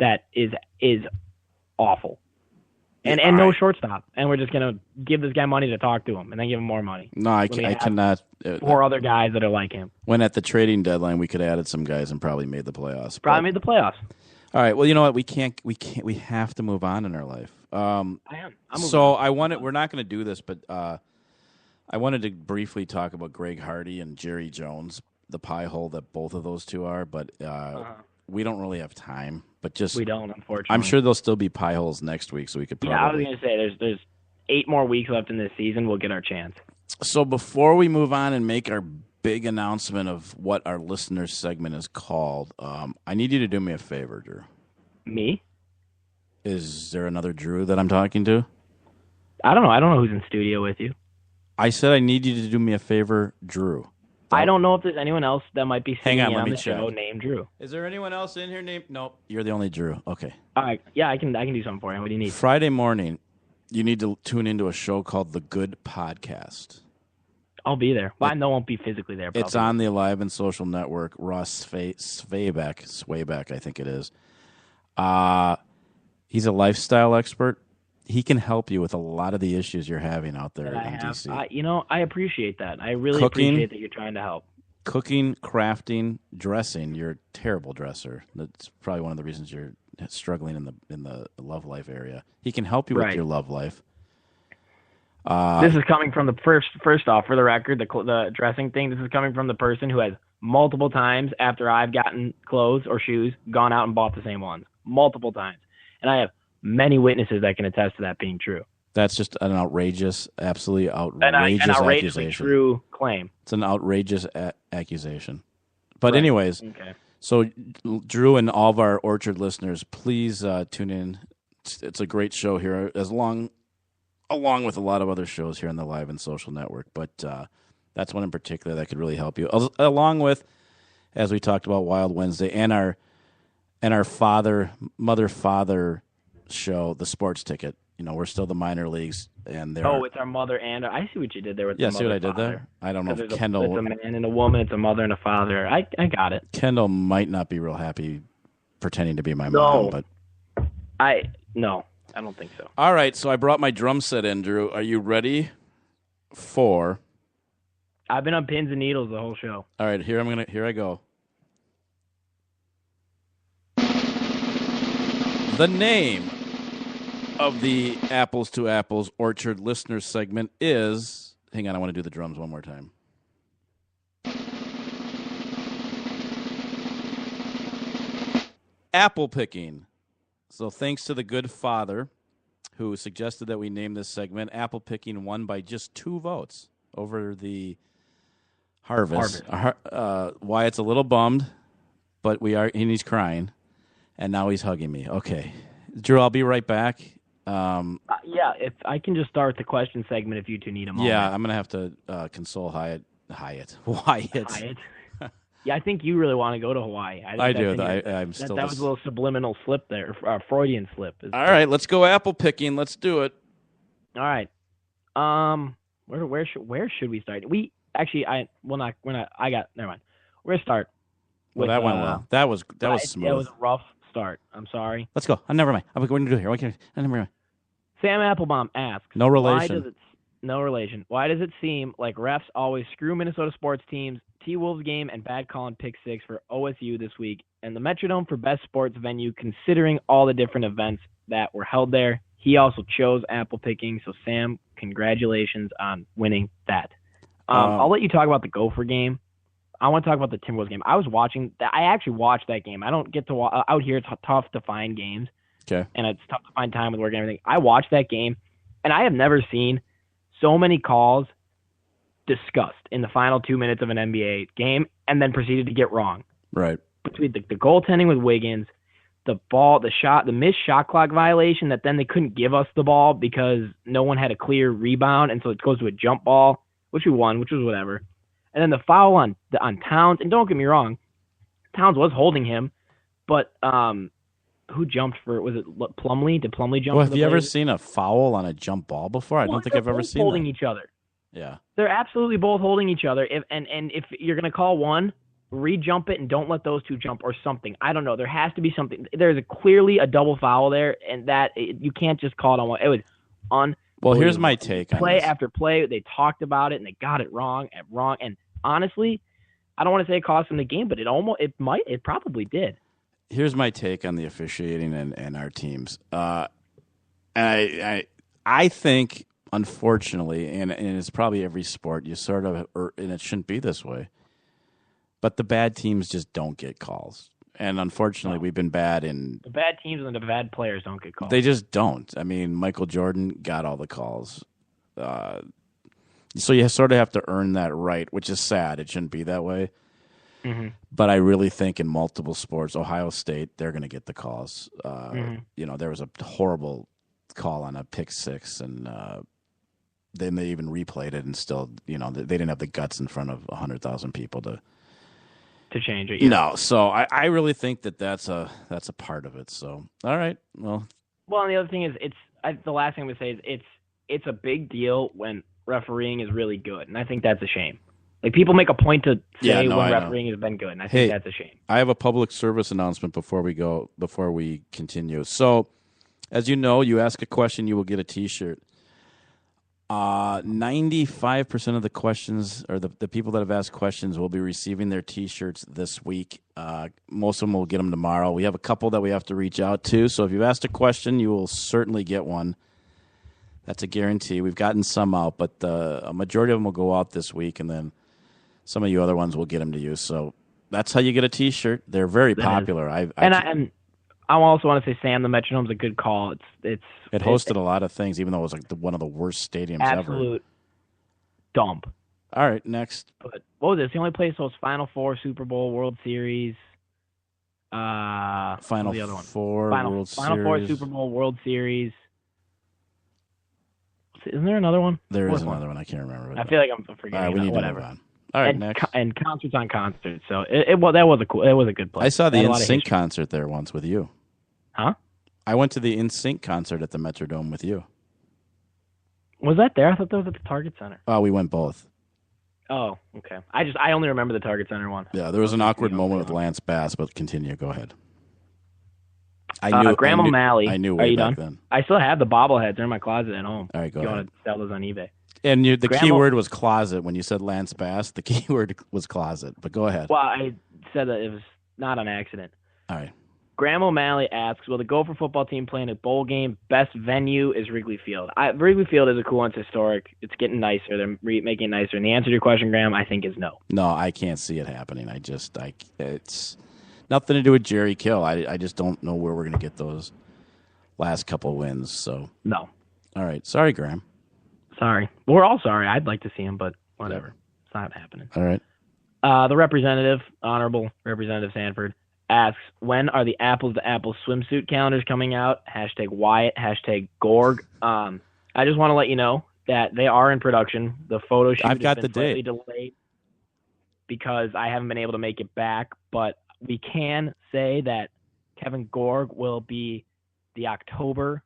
that is awful, and no shortstop, and we're just gonna give this guy money to talk to him, and then give him more money. No, I cannot. 4 other guys that are like him. When at the trading deadline, we could have added some guys and probably made the playoffs. Made the playoffs. All right. Well, you know what? We can't. We have to move on in our life. I am. We're not going to do this, but I wanted to briefly talk about Greg Hardy and Jerry Jones, the pie hole that both of those two are. But we don't really have time. But we don't, unfortunately. I'm sure there'll still be pie holes next week, so we could probably. Yeah, I was going to say there's 8 more weeks left in this season. We'll get our chance. So before we move on and make our big announcement of what our listeners segment is called, I need you to do me a favor, Drew. Me? Is there another Drew that I'm talking to? I don't know. I don't know who's in studio with you. I said I need you to do me a favor, Drew. I don't know if there's anyone else that might be sitting on the show check. named Drew. Is there anyone else in here named? Nope. You're the only Drew. Okay. All right. Yeah, I can do something for you. What do you need? Friday morning, you need to tune into a show called The Good Podcast. I'll be there. Well, I know I won't be physically there. Probably. It's on the Alive and Social Network. Ross Swayback, I think it is. He's a lifestyle expert. He can help you with a lot of the issues you're having out there in D.C. I appreciate that. I really appreciate that you're trying to help. Cooking, crafting, dressing. You're a terrible dresser. That's probably one of the reasons you're struggling in the love life area. He can help you with your love life. This is coming from the first off, for the record, the dressing thing. This is coming from the person who has multiple times after I've gotten clothes or shoes gone out and bought the same ones. multiple times. And I have many witnesses that can attest to that being true. That's just an outrageous, absolutely An outrageous outrageously accusation. true claim. It's an outrageous accusation. But anyways, okay. So Drew and all of our Orchard listeners, please tune in. It's a great show here, along with a lot of other shows here on the Live and Social Network. But that's one in particular that could really help you, along with, as we talked about, Wild Wednesday and our mother-father show, The Sports Ticket. You know, we're still the minor leagues, and it's our mother and I see what you did there with the mother. See what I did there? I don't know if Kendall. It's a man and a woman. It's a mother and a father. I got it. Kendall might not be real happy pretending to be my mom, but I don't think so. All right, so I brought my drum set in, Drew. Are you ready for? I've been on pins and needles the whole show. All right, here I go. The name of the Apples to Apples Orchard listener segment is... Hang on, I want to do the drums one more time. Apple picking. So thanks to the good father who suggested that we name this segment, apple picking won by just 2 votes over the harvest. Wyatt's a little bummed, but he's crying, and now he's hugging me. Okay. Drew, I'll be right back. If I can just start the question segment if you two need a moment. Yeah, I'm going to have to console Wyatt. Yeah, I think you really want to go to Hawaii. I do. That was a little subliminal slip there, Freudian slip. All right, let's go apple picking. Let's do it. All right. Where should we start? Never mind. We're gonna start. That went well. That was smooth. That was a rough start. I'm sorry. Let's go. Never mind. I'm going to do it here. Never mind. Sam Applebaum asks. No relation. No relation. Why does it seem like refs always screw Minnesota sports teams? T-Wolves game and bad call and pick 6 for OSU this week, and the Metrodome for best sports venue considering all the different events that were held there. He also chose apple picking, so Sam, congratulations on winning that. I'll let you talk about the Gopher game. I want to talk about the Timberwolves game. I actually watched that game. I don't get to out here. It's tough to find games. Okay. And it's tough to find time with work and everything. I watched that game, and I have never seen so many calls discussed in the final 2 minutes of an NBA game and then proceeded to get wrong. Right. Between the goaltending with Wiggins, the missed shot clock violation that then they couldn't give us the ball because no one had a clear rebound, and so it goes to a jump ball, which we won, which was whatever. And then the foul on Towns, and don't get me wrong, Towns was holding him, but who jumped for? Was it Plumlee? Did Plumlee jump? Well, have you ever seen a foul on a jump ball before? I don't think I've ever seen holding that. each other. Yeah, they're absolutely both holding each other. If you're gonna call one, re-jump it and don't let those two jump or something. I don't know. There has to be something. There's clearly a double foul there, and that you can't just call it on one. It was unbelievable. Well, here's my take on play this. after play. They talked about it and they got it wrong. And honestly, I don't want to say it cost them the game, but it probably did. Here's my take on the officiating and our teams. I think, unfortunately, and it's probably every sport, you sort of, and it shouldn't be this way, but the bad teams just don't get calls. And unfortunately, we've been bad in... The bad teams and the bad players don't get calls. They just don't. I mean, Michael Jordan got all the calls. So you sort of have to earn that right, which is sad. It shouldn't be that way. Mm-hmm. But I really think in multiple sports, Ohio State, they're going to get the calls. There was a horrible call on a pick 6, and then they even replayed it, and still, they didn't have the guts in front of 100,000 people to change it. Yeah. No, so I really think that's a part of it. So, all right, well, and the other thing is, the last thing I would say is it's a big deal when refereeing is really good, and I think that's a shame. Like, people make a point to say when refereeing has been good, and I think that's a shame. I have a public service announcement before we continue. So, as you know, you ask a question, you will get a T-shirt. 95% of the questions, or the people that have asked questions, will be receiving their T-shirts this week. Most of them will get them tomorrow. We have a couple that we have to reach out to. So if you've asked a question, you will certainly get one. That's a guarantee. We've gotten some out, but a majority of them will go out this week, and then some of you other ones will get them to you. So that's how you get a T-shirt. They're very popular. I also want to say Sam the Metronome's a good call. It hosted a lot of things, even though it was like one of the worst stadiums ever. Absolute dump. All right, next. But what was it? It's the only place that was Final Four, Super Bowl, World Series. Final the other Four, one? World Final Four, Series. Super Bowl, World Series. Isn't there another one? There is another one. I can't remember. I feel like I'm forgetting. All right, we need whatever. to move on. All right, next. And concerts on concerts. So that was a good place. I saw the NSYNC concert there once with you. Huh? I went to the NSYNC concert at the Metrodome with you. Was that there? I thought that was at the Target Center. Oh, we went both. Oh, okay. I only remember the Target Center one. Yeah, there was an awkward moment with Lance Bass, but continue. Go ahead. I knew Graham O'Malley. I knew Are way you back done? then. I still have the bobbleheads. They're in my closet at home. All right, go if you ahead. want to sell those on eBay. And the key word was closet. When you said Lance Bass, the key word was closet. But go ahead. Well, I said that it was not on accident. All right. Graham O'Malley asks, will the Gopher football team play in a bowl game? Best venue is Wrigley Field. Wrigley Field is a cool one. It's historic. It's getting nicer. They're making it nicer. And the answer to your question, Graham, I think is no. No, I can't see it happening. It's nothing to do with Jerry Kill. I just don't know where we're going to get those last couple wins. So no. All right. Sorry, Graham. Sorry. We're all sorry. I'd like to see him, but whatever. It's not happening. All right. The representative, Honorable Representative Sanford, asks, when are the Apples to Apples swimsuit calendars coming out? #Wyatt, #Gorg. I just want to let you know that they are in production. The photo shoot I've got has the been slightly date delayed because I haven't been able to make it back, but we can say that Kevin Gorg will be the October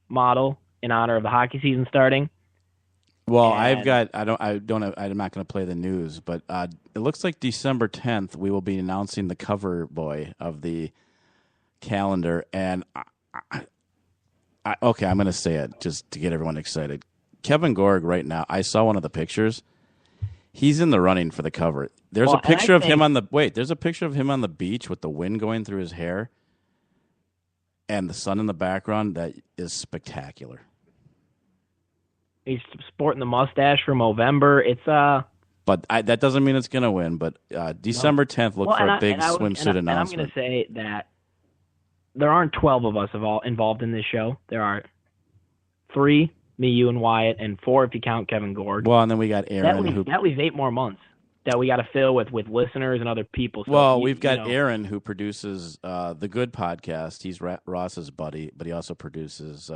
model in honor of the hockey season starting. Well, I'm not going to play the news, but it looks like December 10th we will be announcing the cover boy of the calendar, and okay, I'm going to say it just to get everyone excited. Kevin Gorg right now, I saw one of the pictures. He's in the running for the cover. There's a picture of him on the beach with the wind going through his hair and the sun in the background. That is spectacular. He's sporting the mustache for Movember. But that doesn't mean it's going to win. But December 10th, look for a big swimsuit announcement. And I'm going to say that there aren't 12 of us involved in this show. There are 3, me, you, and Wyatt, and 4 if you count Kevin Gorg. Well, and then we got Aaron. That leaves 8 more months that we got to fill with listeners and other people. So we've got Aaron, who produces the Good Podcast. He's Ross's buddy, but he also produces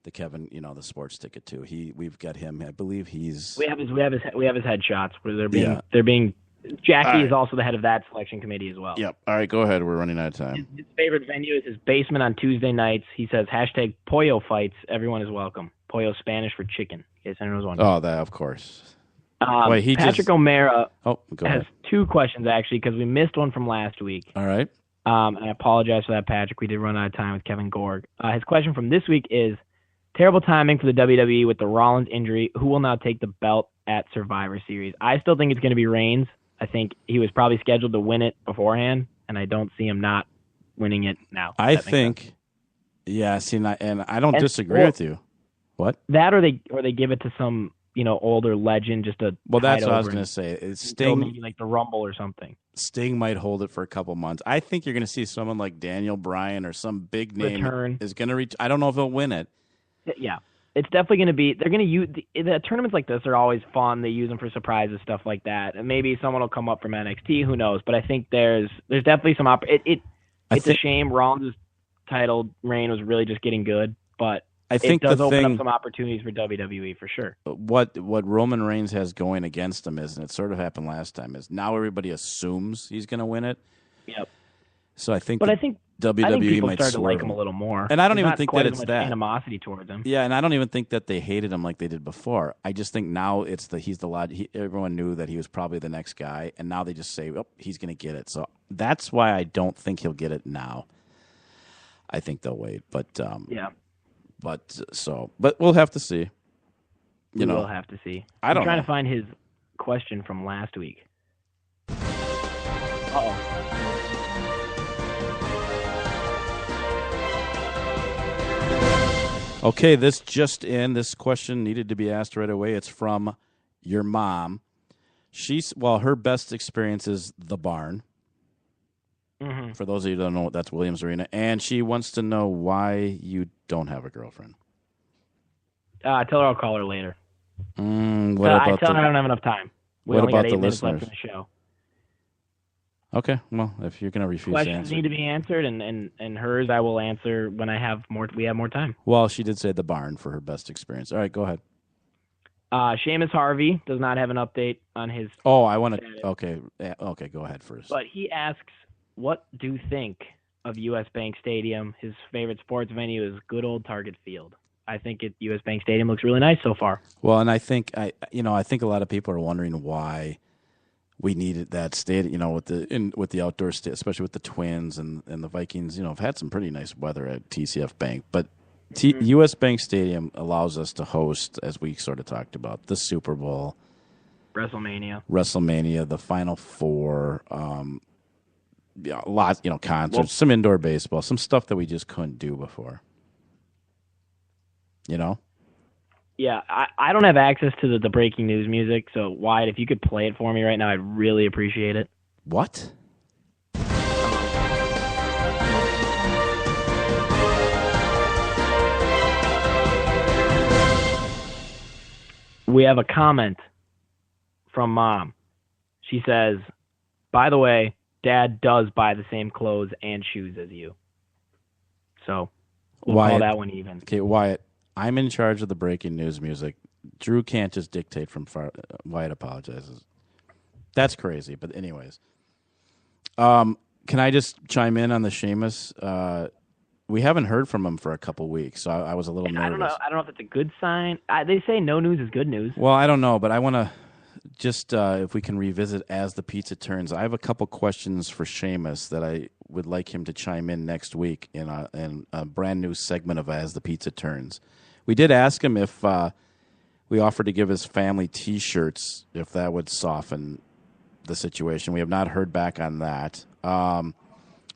the Kevin, the sports ticket too. We've got him. I believe we have his headshots where they're being. Jackie is also the head of that selection committee as well. Yep. All right, go ahead. We're running out of time. His favorite venue is his basement on Tuesday nights. He says #Pollo fights. Everyone is welcome. Pollo Spanish for chicken. In case anyone was wondering. Oh, that of course. Patrick O'Mara has 2 questions actually because we missed one from last week. All right. And I apologize for that, Patrick. We did run out of time with Kevin Gorg. His question from this week is, terrible timing for the WWE with the Rollins injury. Who will now take the belt at Survivor Series? I still think it's going to be Reigns. I think he was probably scheduled to win it beforehand, and I don't see him not winning it now. I think, and I don't disagree with you. What? That or they give it to some older legend just to. Well, that's what I was going to say. Sting, maybe like the Rumble or something. Sting might hold it for a couple months. I think you're going to see someone like Daniel Bryan or some big name is going to reach. I don't know if he'll win it. Yeah, it's definitely going to be. They're going to use the tournaments like this are always fun. They use them for surprises, stuff like that. And maybe someone will come up from NXT. Who knows? But I think there's definitely some It's a shame Rollins' title reign was really just getting good, but I think it does open up some opportunities for WWE for sure. What Roman Reigns has going against him is, and it sort of happened last time, is now everybody assumes he's going to win it. Yep. So I think, WWE people might start to like him a little more. And I don't even think that it's that animosity towards him. Yeah, and I don't even think that they hated him like they did before. I just think now everyone knew that he was probably the next guy, and now they just say, "Oh, he's going to get it." So that's why I don't think he'll get it now. I think they'll wait, but But we'll have to see. We'll have to see. I'm trying to find his question from last week. Uh-oh. Okay, this just in. This question needed to be asked right away. It's from your mom. Her best experience is the barn. Mm-hmm. For those of you who don't know, that's Williams Arena. And she wants to know why you don't have a girlfriend. Tell her I'll call her later. What I about tell her I don't have enough time. We what only about got 8 the minutes left listeners? in the show. Okay, well, if you're going to refuse to Questions answer. need to be answered, and hers I will answer when we have more time. Well, she did say the barn for her best experience. All right, go ahead. Seamus Harvey does not have an update on his. Oh, I want to. Okay, go ahead first. But he asks, "What do you think of U.S. Bank Stadium? His favorite sports venue is good old Target Field. I think U.S. Bank Stadium looks really nice so far." Well, and I think I think a lot of people are wondering why we needed that stadium. With the outdoor especially with the Twins and the Vikings. Have had some pretty nice weather at TCF Bank, but U.S. Bank Stadium allows us to host, as we sort of talked about, the Super Bowl, WrestleMania, the Final Four, lots, concerts, some indoor baseball, some stuff that we just couldn't do before. Yeah, I don't have access to the breaking news music, so Wyatt, if you could play it for me right now, I'd really appreciate it. What? We have a comment from Mom. She says, "By the way, Dad does buy the same clothes and shoes as you." So we'll call that one even. Okay, Wyatt, I'm in charge of the breaking news music. Drew can't just dictate from far. Wyatt apologizes. That's crazy. But anyways, can I just chime in on the Seamus? We haven't heard from him for a couple weeks, so I was a little nervous. I don't know if that's a good sign. They say no news is good news. Well, I don't know, but I want to just if we can revisit As the Pizza Turns. I have a couple questions for Seamus that I would like him to chime in next week in a brand new segment of As the Pizza Turns. We did ask him if we offered to give his family T-shirts, if that would soften the situation. We have not heard back on that.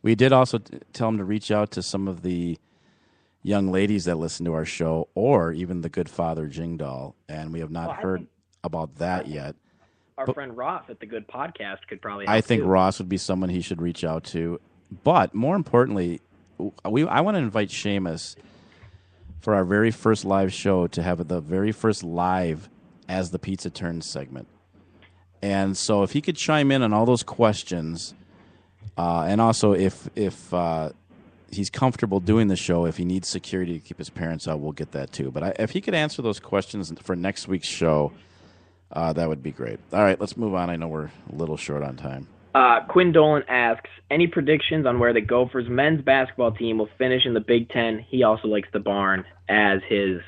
We did also tell him to reach out to some of the young ladies that listen to our show, or even the good Father Jingdal, and we have not heard about that yet. Our friend Ross at the Good Podcast could probably help I think too. Ross would be someone he should reach out to. But more importantly, I want to invite Seamus for our very first live show to have the very first live As the Pizza Turns segment. And so if he could chime in on all those questions, and also if he's comfortable doing the show, if he needs security to keep his parents out, we'll get that too. But if he could answer those questions for next week's show, that would be great. All right, let's move on. I know we're a little short on time. Quinn Dolan asks, any predictions on where the Gophers men's basketball team will finish in the Big Ten? He also likes the barn as his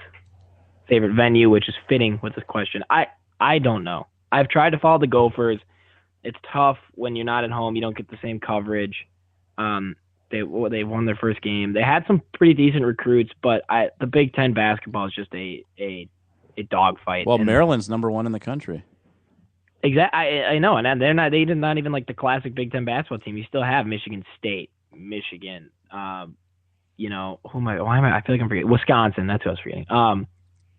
favorite venue, which is fitting with this question. I don't know. I've tried to follow the Gophers. It's tough when you're not at home. You don't get the same coverage. They won their first game. They had some pretty decent recruits, but the Big Ten basketball is just a dogfight. Well, Maryland's number one in the country. Exactly, I know, and they're not. They're not even like the classic Big Ten basketball team. You still have Michigan State, Michigan. Who am I? Why am I? I feel like I'm forgetting. Wisconsin. That's who I was forgetting.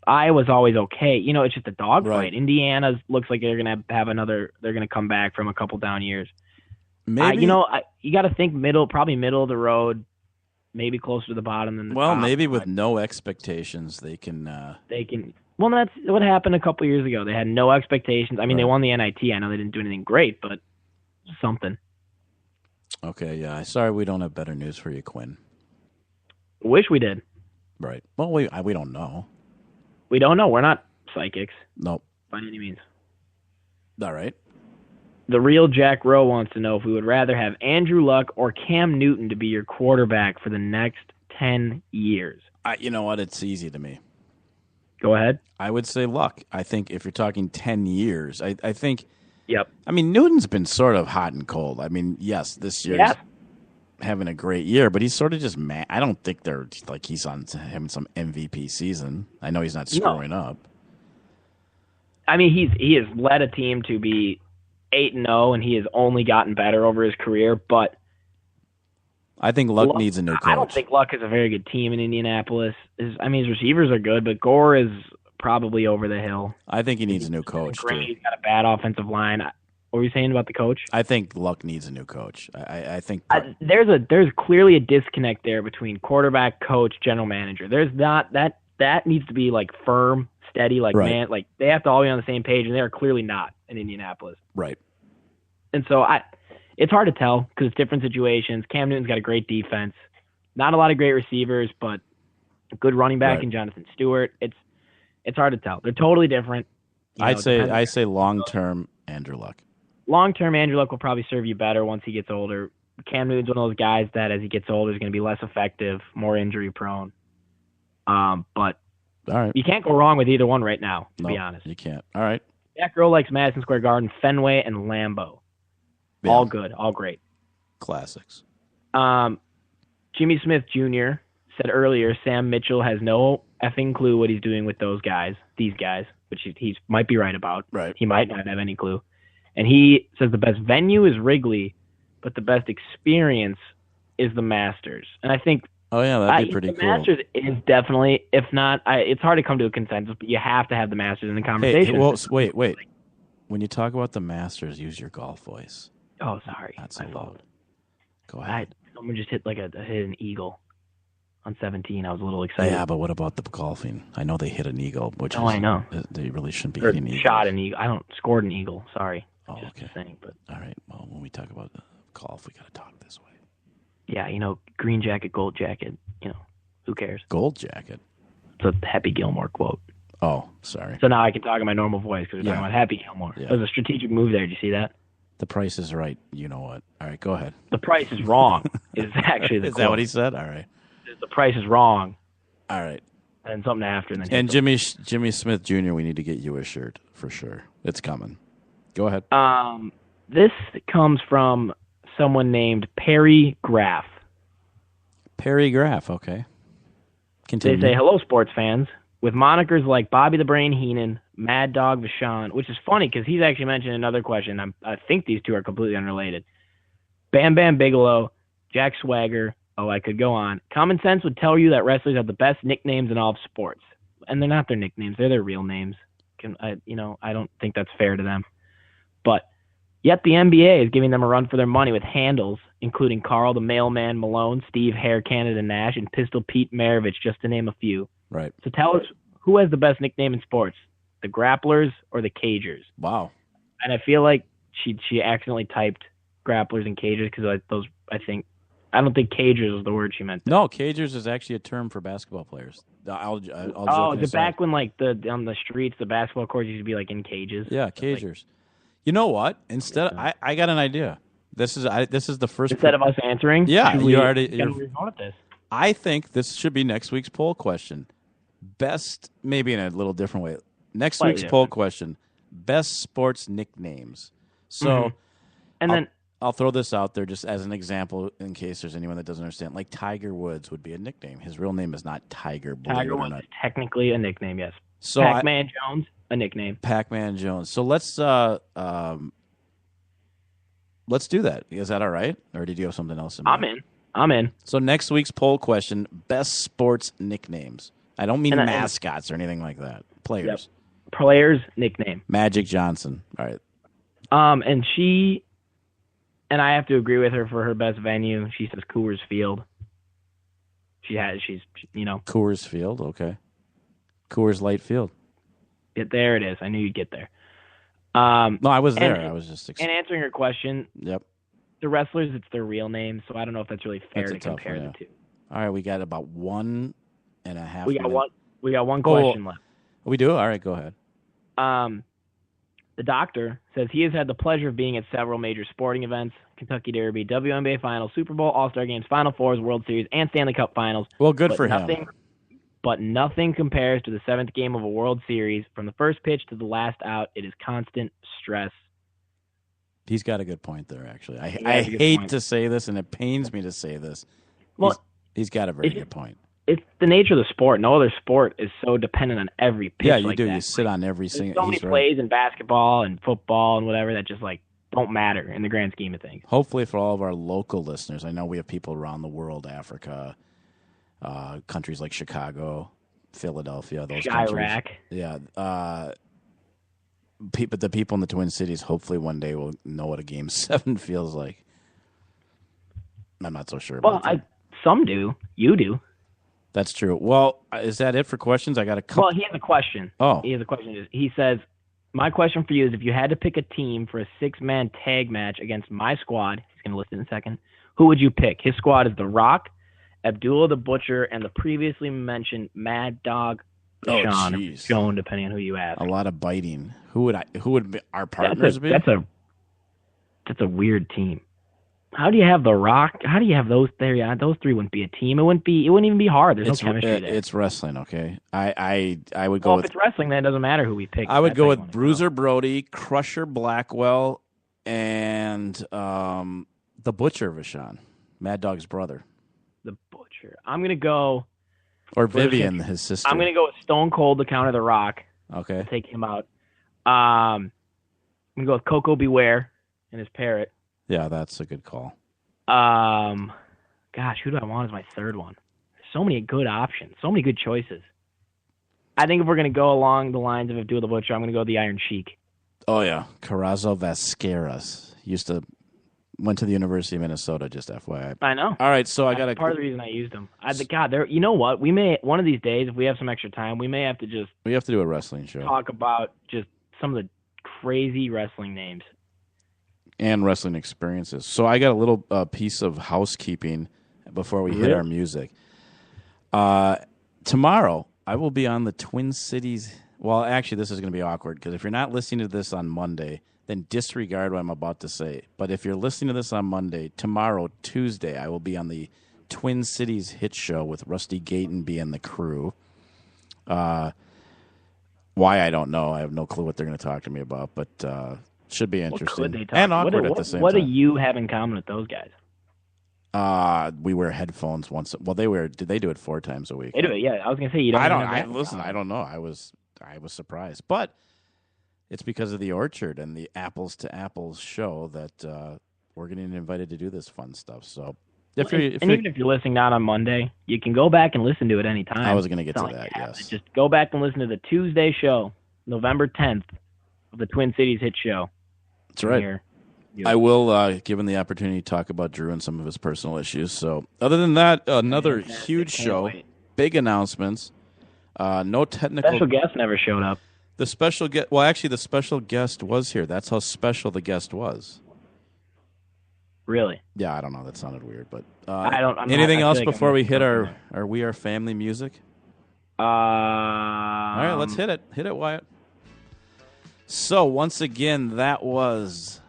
Iowa's always okay. It's just a dogfight. Right. Indiana looks like they're gonna have another. They're gonna come back from a couple down years. Maybe you got to think probably middle of the road, maybe closer to the bottom than the top. Maybe with no expectations, they can. Well, that's what happened a couple years ago. They had no expectations. I mean, They won the NIT. I know they didn't do anything great, but something. Okay, yeah. Sorry we don't have better news for you, Quinn. Wish we did. Right. Well, we don't know. We don't know. We're not psychics. Nope. By any means. All right. The real Jack Rowe wants to know if we would rather have Andrew Luck or Cam Newton to be your quarterback for the next 10 years. You know what? It's easy to me. Go ahead. I would say Luck. I think if you're talking 10 years, I think. Yep. I mean, Newton's been sort of hot and cold. I mean, yes, this year he's having a great year, but he's sort of just mad. I don't think they're like he's having some MVP season. I know he's not screwing up. I mean, he has led a team to be 8-0, and he has only gotten better over his career, but I think Luck needs a new coach. I don't think Luck is a very good team in Indianapolis. His receivers are good, but Gore is probably over the hill. I think he needs a new coach, too. He's got a bad offensive line. What were you saying about the coach? I think Luck needs a new coach. I think There's clearly a disconnect there between quarterback, coach, general manager. There's not that needs to be like firm, steady, like Right. man, like they have to all be on the same page, and they are clearly not in Indianapolis. right. And so it's hard to tell because it's different situations. Cam Newton's got a great defense, not a lot of great receivers, but a good running back Right. in Jonathan Stewart. It's hard to tell. They're totally different. I say long term Andrew Luck. Long-term, Andrew Luck will probably serve you better once he gets older. Cam Newton's one of those guys that as he gets older is going to be less effective, more injury-prone. But All right. you can't go wrong with either one right now, to be Nope, honest. You can't. All right. Jack Rowe likes Madison Square Garden, Fenway, and Lambeau. Yeah. All good, all great. Classics. Jimmy Smith Jr. said earlier Sam Mitchell has no effing clue what he's doing with these guys, which he might be right about. Right. He might not have any clue. And he says the best venue is Wrigley, but the best experience is the Masters. And I think Oh, yeah, that'd be pretty the cool. Masters is definitely, if not, it's hard to come to a consensus, but you have to have the Masters in the conversation. Hey, well, wait. When you talk about the Masters, use your golf voice. Oh, sorry. Not so My fault. loud. Go ahead. Someone just hit an eagle on 17. I was a little excited. Yeah, but what about the golfing? I know they hit an eagle, which I know. They really shouldn't be Or hitting eagles. shot an eagle. I don't scored an eagle. Sorry. Oh, Just okay. saying, but All right. Well, when we talk about the golf, we got to talk this way. yeah, green jacket, gold jacket. Who cares? Gold jacket. It's a Happy Gilmore quote. Oh, sorry. So now I can talk in my normal voice because we're Yeah. talking about Happy Gilmore. Yeah. There's a strategic move there. Did you see that? The price is right. You know what? All right, go ahead. The price is wrong. Is actually the Is quote. that what he said? All right. The price is wrong, All right. and something after, and then And Jimmy Smith Jr., we need to get you a shirt for sure. It's coming. Go ahead. This comes from someone named Perry Graff. Perry Graff. Okay. Continue. They say, hello, sports fans. With monikers like Bobby the Brain Heenan, Mad Dog Vachon, which is funny because he's actually mentioned another question. I think these two are completely unrelated. Bam Bam Bigelow, Jack Swagger. Oh, I could go on. Common sense would tell you that wrestlers have the best nicknames in all of sports. And they're not their nicknames. They're their real names. I don't think that's fair to them. But yet the NBA is giving them a run for their money with handles, including Carl the Mailman Malone, Steve Hair Canada Nash, and Pistol Pete Maravich, just to name a few. Right. So tell us, who has the best nickname in sports? The Grapplers or the Cagers? Wow. And I feel like she accidentally typed Grapplers and Cagers because I don't think Cagers was the word she meant. No, Cagers is actually a term for basketball players. I'll Is it back when like on the streets the basketball courts used to be like in cages? Yeah, Cagers. You know what? Instead, I got an idea. This is the first. Instead of us answering, Yeah, should you we already- get a revote at this? I think this should be next week's poll question. Best, maybe in a little different way. Next Slightly week's different. poll question: best sports nicknames. So, And then I'll throw this out there just as an example in case there's anyone that doesn't understand. Like Tiger Woods would be a nickname. His real name is not Tiger. believe it Tiger or Woods not. is technically a nickname, yes. So Pac-Man Jones, a nickname. Pac-Man Jones. So let's do that. Is that all right? Or did you have something else in mind? I'm in. So next week's poll question: best sports nicknames. I don't mean And mascots or anything like that. Players. Player's nickname. Magic Johnson. All right. And I have to agree with her for her best venue. She says Coors Field. She's Coors Field. Okay. Coors Light Field. there it is. I knew you'd get there. No, I was there. And- I was just. And answering her question, Yep. the wrestlers, it's their real name, so I don't know if that's really fair That's a to tough compare one, the two. All right. We got about 1.5. We got minutes. one Oh, question left. We do. All right. Go ahead. The doctor says he has had the pleasure of being at several major sporting events: Kentucky Derby, WNBA Finals, Super Bowl, All-Star Games, Final Fours, World Series, and Stanley Cup Finals. Well, good But for nothing, him. But nothing compares to the seventh game of a World Series. From the first pitch to the last out, it is constant stress. He's got a good point there. Actually, I has a good hate point. to say this, and it pains me to say this. Well, he's got a very it's- good point. It's the nature of the sport. No other sport is so dependent on every pitch. Yeah, you like do. That. You sit on every There's single. so many He's right. plays in basketball and football and whatever that just like don't matter in the grand scheme of things. Hopefully, for all of our local listeners, I know we have people around the world, Africa, countries like Chicago, Philadelphia, those countries. Iraq. Yeah. the people in the Twin Cities hopefully one day will know what a Game 7 feels like. I'm not so sure about that. Some do. You do. That's true. Well, is that it for questions? I got a couple. Well, he has a question. Oh. He has a question. He says, my question for you is, if you had to pick a team for a 6-man tag match against my squad, he's going to list it in a second, who would you pick? His squad is The Rock, Abdullah the Butcher, and the previously mentioned Mad Dog Sean, Joan, depending on who you ask. A lot of biting. Who would be our partners be? That's a weird team. How do you have The Rock? How do you have those three? Those three wouldn't be a team. It wouldn't even be hard. There's no chemistry there. It's wrestling, okay? I would go if it's wrestling, then it doesn't matter who we pick. I would go with Bruiser Brody, Crusher Blackwell, and the Butcher Vachon, Mad Dog's brother. The Butcher. I'm gonna go. Or Vivian, his sister. I'm gonna go with Stone Cold to counter The Rock. Okay. I'll take him out. I'm gonna go with Coco Beware and his parrot. Yeah, that's a good call. Gosh, who do I want as my third one? So many good options, so many good choices. I think if we're going to go along the lines of Abdul the Butcher, I'm going to go the Iron Sheik. Oh, yeah. Carrazzo Vasqueras. Went to the University of Minnesota, just FYI. I know. All right, so I got part of the reason I used him. You know what? We may, one of these days, if we have some extra time, we may have to just... We have to do a wrestling show. Talk about just some of the crazy wrestling names. And wrestling experiences. So I got a little piece of housekeeping before we hit our music. Tomorrow, I will be on the Twin Cities. Well, actually, this is going to be awkward because if you're not listening to this on Monday, then disregard what I'm about to say. But if you're listening to this on Monday, tomorrow, Tuesday, I will be on the Twin Cities Hit Show with Rusty Gatenby and the crew. Why, I don't know. I have no clue what they're going to talk to me about, but... should be interesting and awkward at the same time. What do you have in common with those guys? We wear headphones once. Well, did they do it 4 times a week? They do it. Yeah, I was gonna say you don't. I don't know. I was surprised, but it's because of the Orchard and the Apples to Apples show that we're getting invited to do this fun stuff. So, even if you're listening not on Monday, you can go back and listen to it anytime. I was going to get to that. Yes, just go back and listen to the Tuesday show, November 10th, of the Twin Cities Hit Show. That's right. I will, given the opportunity, to talk about Drew and some of his personal issues. So, other than that, another huge show, big announcements. No technical. Special guest never showed up. The special guest. Well, actually, the special guest was here. That's how special the guest was. Really? Yeah, I don't know. That sounded weird, but anything else before we hit our We Are Family music? All right, let's hit it. Hit it, Wyatt. So, once again, this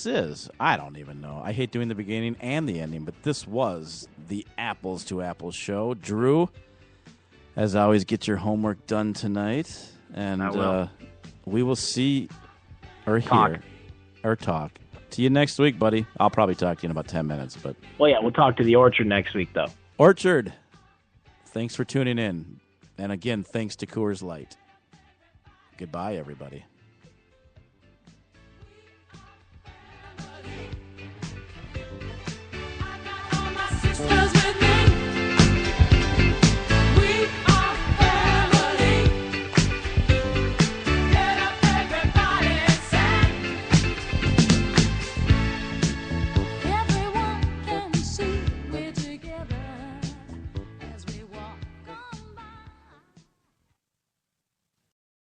is, I don't even know. I hate doing the beginning and the ending, but this was the Apples to Apples show. Drew, as always, get your homework done tonight. And we will see or hear or talk to you next week, buddy. I'll probably talk to you in about 10 minutes. Well, yeah, we'll talk to the Orchard next week, though. Orchard, thanks for tuning in. And again, thanks to Coors Light. Goodbye, everybody.